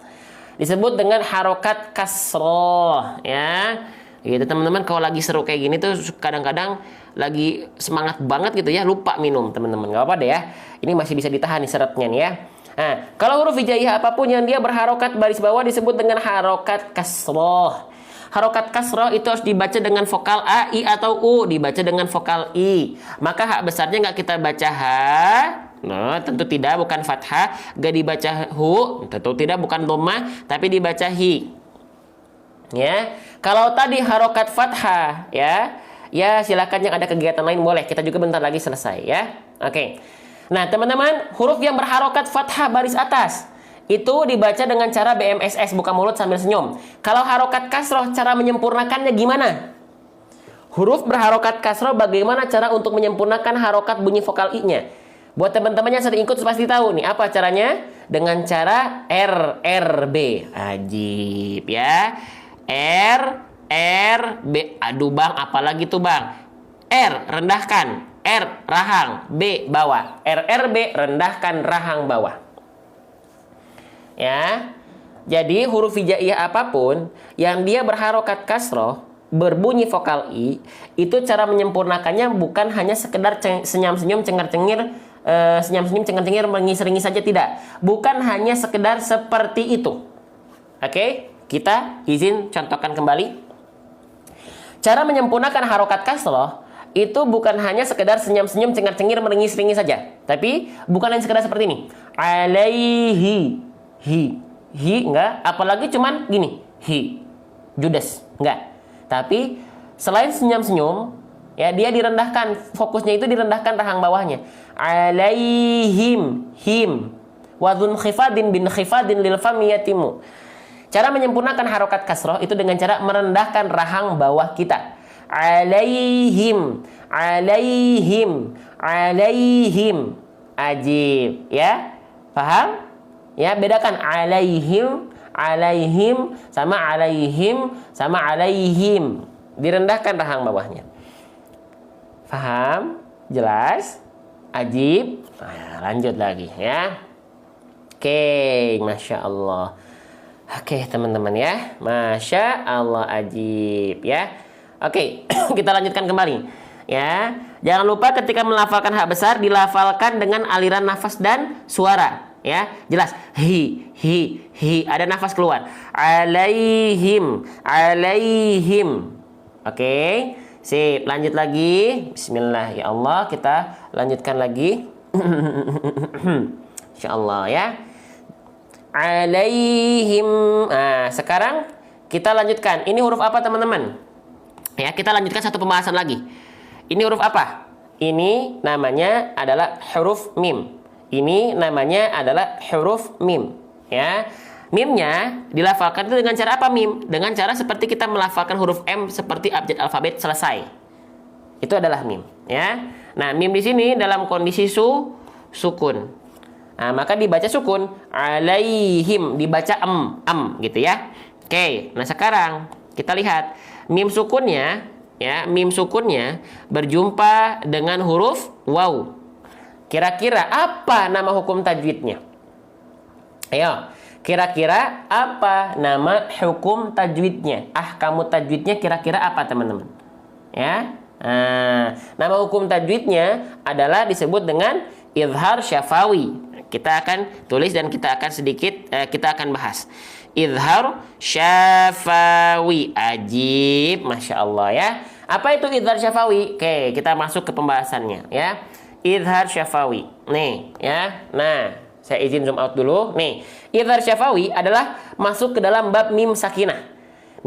Disebut dengan harokat kasroh ya. Gitu teman-teman, kalau lagi seru kayak gini tuh kadang-kadang lagi semangat banget gitu ya, lupa minum teman-teman. Gak apa deh ya. Ini masih bisa ditahan nih seratnya nih ya. Nah, kalau huruf hijaiyah apapun yang dia berharokat baris bawah disebut dengan harokat kasroh. Harokat kasroh itu harus dibaca dengan vokal A, I, atau U. Dibaca dengan vokal I. Maka hak besarnya nggak kita baca ha. Nah, tentu tidak, bukan fathah. Nggak dibaca hu. Tentu tidak, bukan dhamma. Tapi dibaca hi. Ya, kalau tadi harokat fathah ya silakan yang ada kegiatan lain boleh. Kita juga bentar lagi selesai ya. Oke. Nah, teman-teman, huruf yang berharokat fathah baris atas itu dibaca dengan cara BMSS, buka mulut sambil senyum. Kalau harokat kasroh, cara menyempurnakannya gimana? Huruf berharokat kasroh, bagaimana cara untuk menyempurnakan harokat bunyi vokal I-nya? Buat teman-teman yang sering ikut pasti tahu nih, apa caranya? Dengan cara RRB. Ajib ya. RRB. Aduh bang, apalagi tuh bang? R, rendahkan. R, rahang. B, bawah. RRB, rendahkan, rahang, bawah. Ya. Jadi huruf hijaiyah apapun yang dia berharokat kasroh, berbunyi vokal I, itu cara menyempurnakannya bukan hanya sekedar senyum-senyum, cengar-cengir, senyum-senyum, cengar-cengir, mengis-ringis saja, tidak. Bukan hanya sekedar seperti itu. Oke, kita izin contohkan kembali. Cara menyempurnakan harokat kasroh itu bukan hanya sekedar senyum-senyum, cengar-cengir, meringis-ringis saja. Tapi bukan hanya sekedar seperti ini. Alaihi. Hi, enggak. Apalagi cuman gini. Hi. Judes. Enggak. Tapi selain senyum-senyum, ya dia direndahkan. Fokusnya itu direndahkan rahang bawahnya. Alaihim. Him. Wadhun khifadin bin khifadin lil fami yatimu. Cara menyempurnakan harokat kasroh itu dengan cara merendahkan rahang bawah kita. Alaihim, alaihim, alaihim. Ajib, ya. Paham? Ya, bedakan alaihim, alaihim sama alaihim sama alaihim. Direndahkan rahang bawahnya. Paham? Jelas? Ajib. Nah, lanjut lagi ya. Oke, Masya Allah. Oke, teman-teman ya. Masya Allah, ajib ya. Oke, kita lanjutkan kembali. Ya, jangan lupa ketika melafalkan hak besar dilafalkan dengan aliran nafas dan suara. Ya, jelas. Hi. Ada nafas keluar. Alaihim, alaihim. Oke, sip. Lanjut lagi. Bismillah ya Allah. Kita lanjutkan lagi. Insyaallah ya. Alaihim. Nah, sekarang kita lanjutkan. Ini huruf apa teman-teman? Ya, kita lanjutkan satu pembahasan lagi. Ini huruf apa? Ini namanya adalah huruf mim. Ini namanya adalah huruf mim. Ya, mimnya dilafalkan itu dengan cara apa mim? Dengan cara seperti kita melafalkan huruf M seperti abjad alfabet selesai. Itu adalah mim. Ya. Nah, mim di sini dalam kondisi sukun. Nah, maka dibaca sukun. Alaihim dibaca gitu ya. Oke. Nah, sekarang kita lihat mim sukunnya, ya, mim sukunnya berjumpa dengan huruf waw. Kira-kira apa nama hukum tajwidnya? Ayo, kira-kira apa nama hukum tajwidnya? Kamu tajwidnya kira-kira apa teman-teman? Ya, nama hukum tajwidnya adalah disebut dengan izhar syafawi. Kita akan tulis dan kita akan sedikit kita akan bahas. Izhar syafawi. Ajib, Masya Allah ya. Apa itu idhar syafawi? Oke, kita masuk ke pembahasannya ya. Idhar syafawi. Nih, ya. Nah, saya izin zoom out dulu. Nih, idhar syafawi adalah masuk ke dalam bab mim sakinah.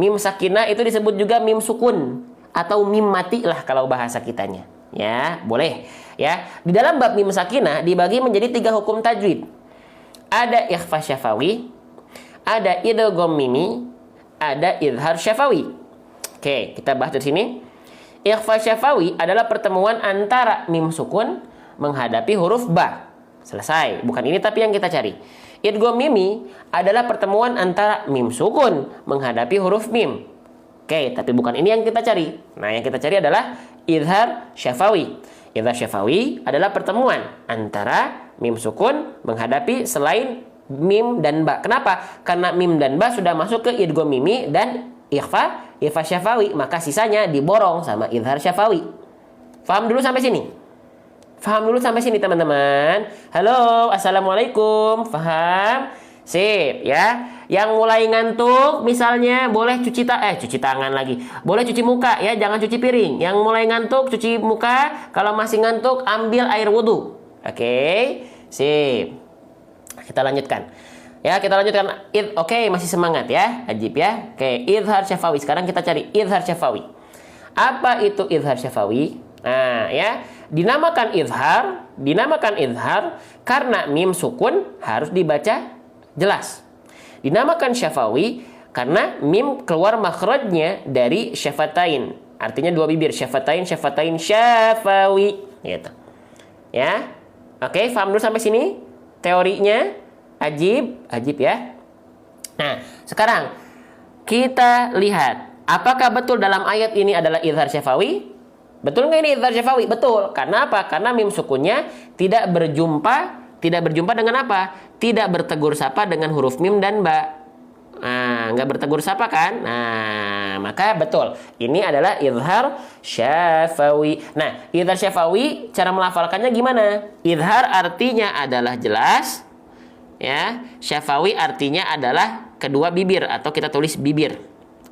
Mim sakinah itu disebut juga mim sukun atau mim mati lah kalau bahasa kitanya. Ya, boleh. Ya, di dalam bab mim sakinah dibagi menjadi 3 hukum tajwid. Ada ikhfa syafawi, ada idgham mimi, ada idhar syafawi. Oke, kita bahas dari sini. Ikhfa syafawi adalah pertemuan antara mim sukun menghadapi huruf ba. Selesai. Bukan ini tapi yang kita cari. Idgham mimi adalah pertemuan antara mim sukun menghadapi huruf mim. Oke, tapi bukan ini yang kita cari. Nah, yang kita cari adalah idhar syafawi. Idhar syafawi adalah pertemuan antara mim sukun menghadapi selain mim dan ba. Kenapa? Karena mim dan ba sudah masuk ke idgham mimi dan ikhfa syafawi, maka sisanya diborong sama idhar syafawi. Faham dulu sampai sini? Faham dulu sampai sini teman-teman. Halo, assalamualaikum. Faham? Sip ya. Yang mulai ngantuk misalnya boleh cuci tangan lagi. Boleh cuci muka ya, jangan cuci piring. Yang mulai ngantuk cuci muka, kalau masih ngantuk ambil air wudhu. Oke. Sip. Kita lanjutkan. Ya, kita lanjutkan. Oke, masih semangat ya. Ajib ya. Oke, idhar syafawi. Sekarang kita cari idhar syafawi. Apa itu idhar syafawi? Nah, ya. Dinamakan idhar karena mim sukun harus dibaca jelas. Dinamakan syafawi karena mim keluar makhrajnya dari syafatain. Artinya 2 bibir. Syafatain syafawi. Gitu. Ya. Oke, paham dulu sampai sini teorinya? Ajib ya. Nah, sekarang kita lihat apakah betul dalam ayat ini adalah idhar syafawi? Betul nggak ini idhar syafawi? Betul. Karena apa? Karena mim sukunnya tidak berjumpa dengan apa? Tidak bertegur sapa dengan huruf mim dan ba. Nah, nggak bertegur sapa kan? Nah, maka betul. Ini adalah idhar syafawi. Nah, idhar syafawi cara melafalkannya gimana? Idhar artinya adalah jelas. Ya, syafawi artinya adalah kedua bibir atau kita tulis bibir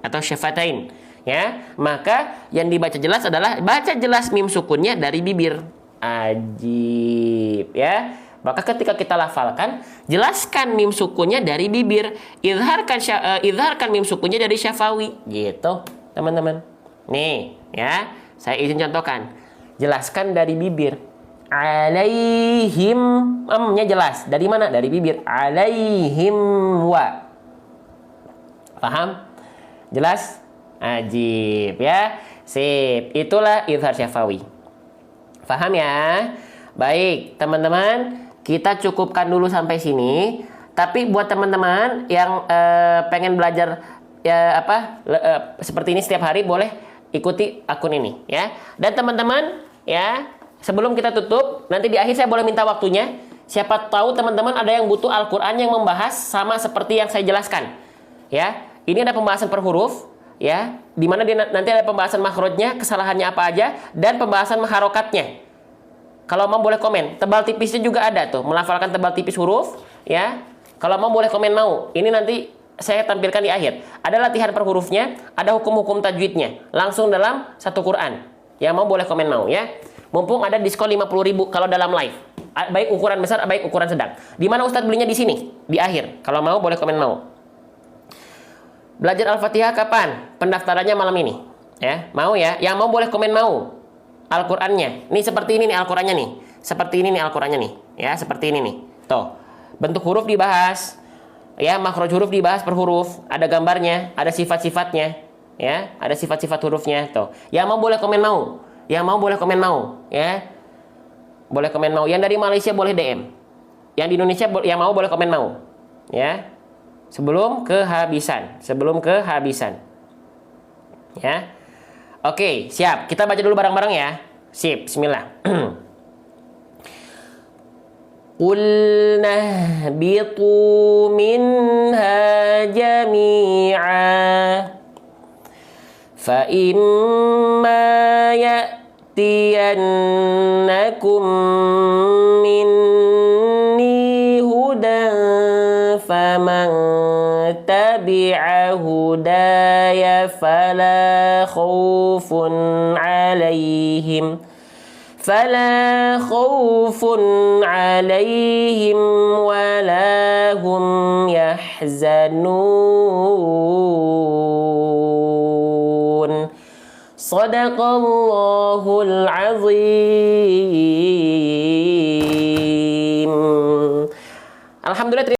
atau syafatain. Ya, maka yang dibaca jelas adalah baca jelas mim sukunnya dari bibir. Ajib ya. Maka ketika kita lafalkan, jelaskan mim sukunnya dari bibir, idharkan mim sukunnya dari syafawi. Gitu, teman-teman. Nih, ya. Saya izin contohkan. Jelaskan dari bibir. Alaihim, nya jelas. Dari mana? Dari bibir. Alaihim wa. Paham? Jelas? Ajib ya. Sip. Itulah idhar syafawi. Paham ya? Baik, teman-teman, kita cukupkan dulu sampai sini. Tapi buat teman-teman yang pengen belajar seperti ini setiap hari, boleh ikuti akun ini ya. Dan teman-teman ya, sebelum kita tutup, nanti di akhir saya boleh minta waktunya. Siapa tahu teman-teman ada yang butuh Al-Qur'an yang membahas sama seperti yang saya jelaskan. Ya, ini ada pembahasan per huruf ya, di mana nanti ada pembahasan makhrajnya, kesalahannya apa aja, dan pembahasan maharokatnya. Kalau mau boleh komen. Tebal tipisnya juga ada tuh, melafalkan tebal tipis huruf ya. Kalau mau boleh komen mau. Ini nanti saya tampilkan di akhir. Ada latihan per hurufnya, ada hukum-hukum tajwidnya, langsung dalam satu Quran. Ya, mau boleh komen mau ya. Mumpung ada diskon 50.000 kalau dalam live. Baik ukuran besar, baik ukuran sedang. Di mana Ustadz belinya? Di sini, di akhir. Kalau mau boleh komen mau. Belajar Al-Fatihah kapan? Pendaftarannya malam ini. Ya, mau ya. Yang mau boleh komen mau. Al-Qur'annya. Nih seperti ini nih Al-Qur'annya nih. Seperti ini nih Al-Qur'annya nih. Ya, seperti ini nih. Tuh. Bentuk huruf dibahas. Ya, makhraj huruf dibahas per huruf. Ada gambarnya, ada sifat-sifatnya. Ya, ada sifat-sifat hurufnya. Tuh. Yang mau boleh komen mau. Yang mau boleh komen mau, ya. Boleh komen mau. Yang dari Malaysia boleh DM. Yang di Indonesia yang mau boleh komen mau. Ya. Sebelum kehabisan. Ya. Oke, siap. Kita baca dulu bareng-bareng ya. Sip, bismillah. Qulna bitu minha jami'a fa imma ya'tiyannakum minni hudan faman اتبع هداي فلا خوف عليهم ولا هم يحزنون. Sadaqallahul azim.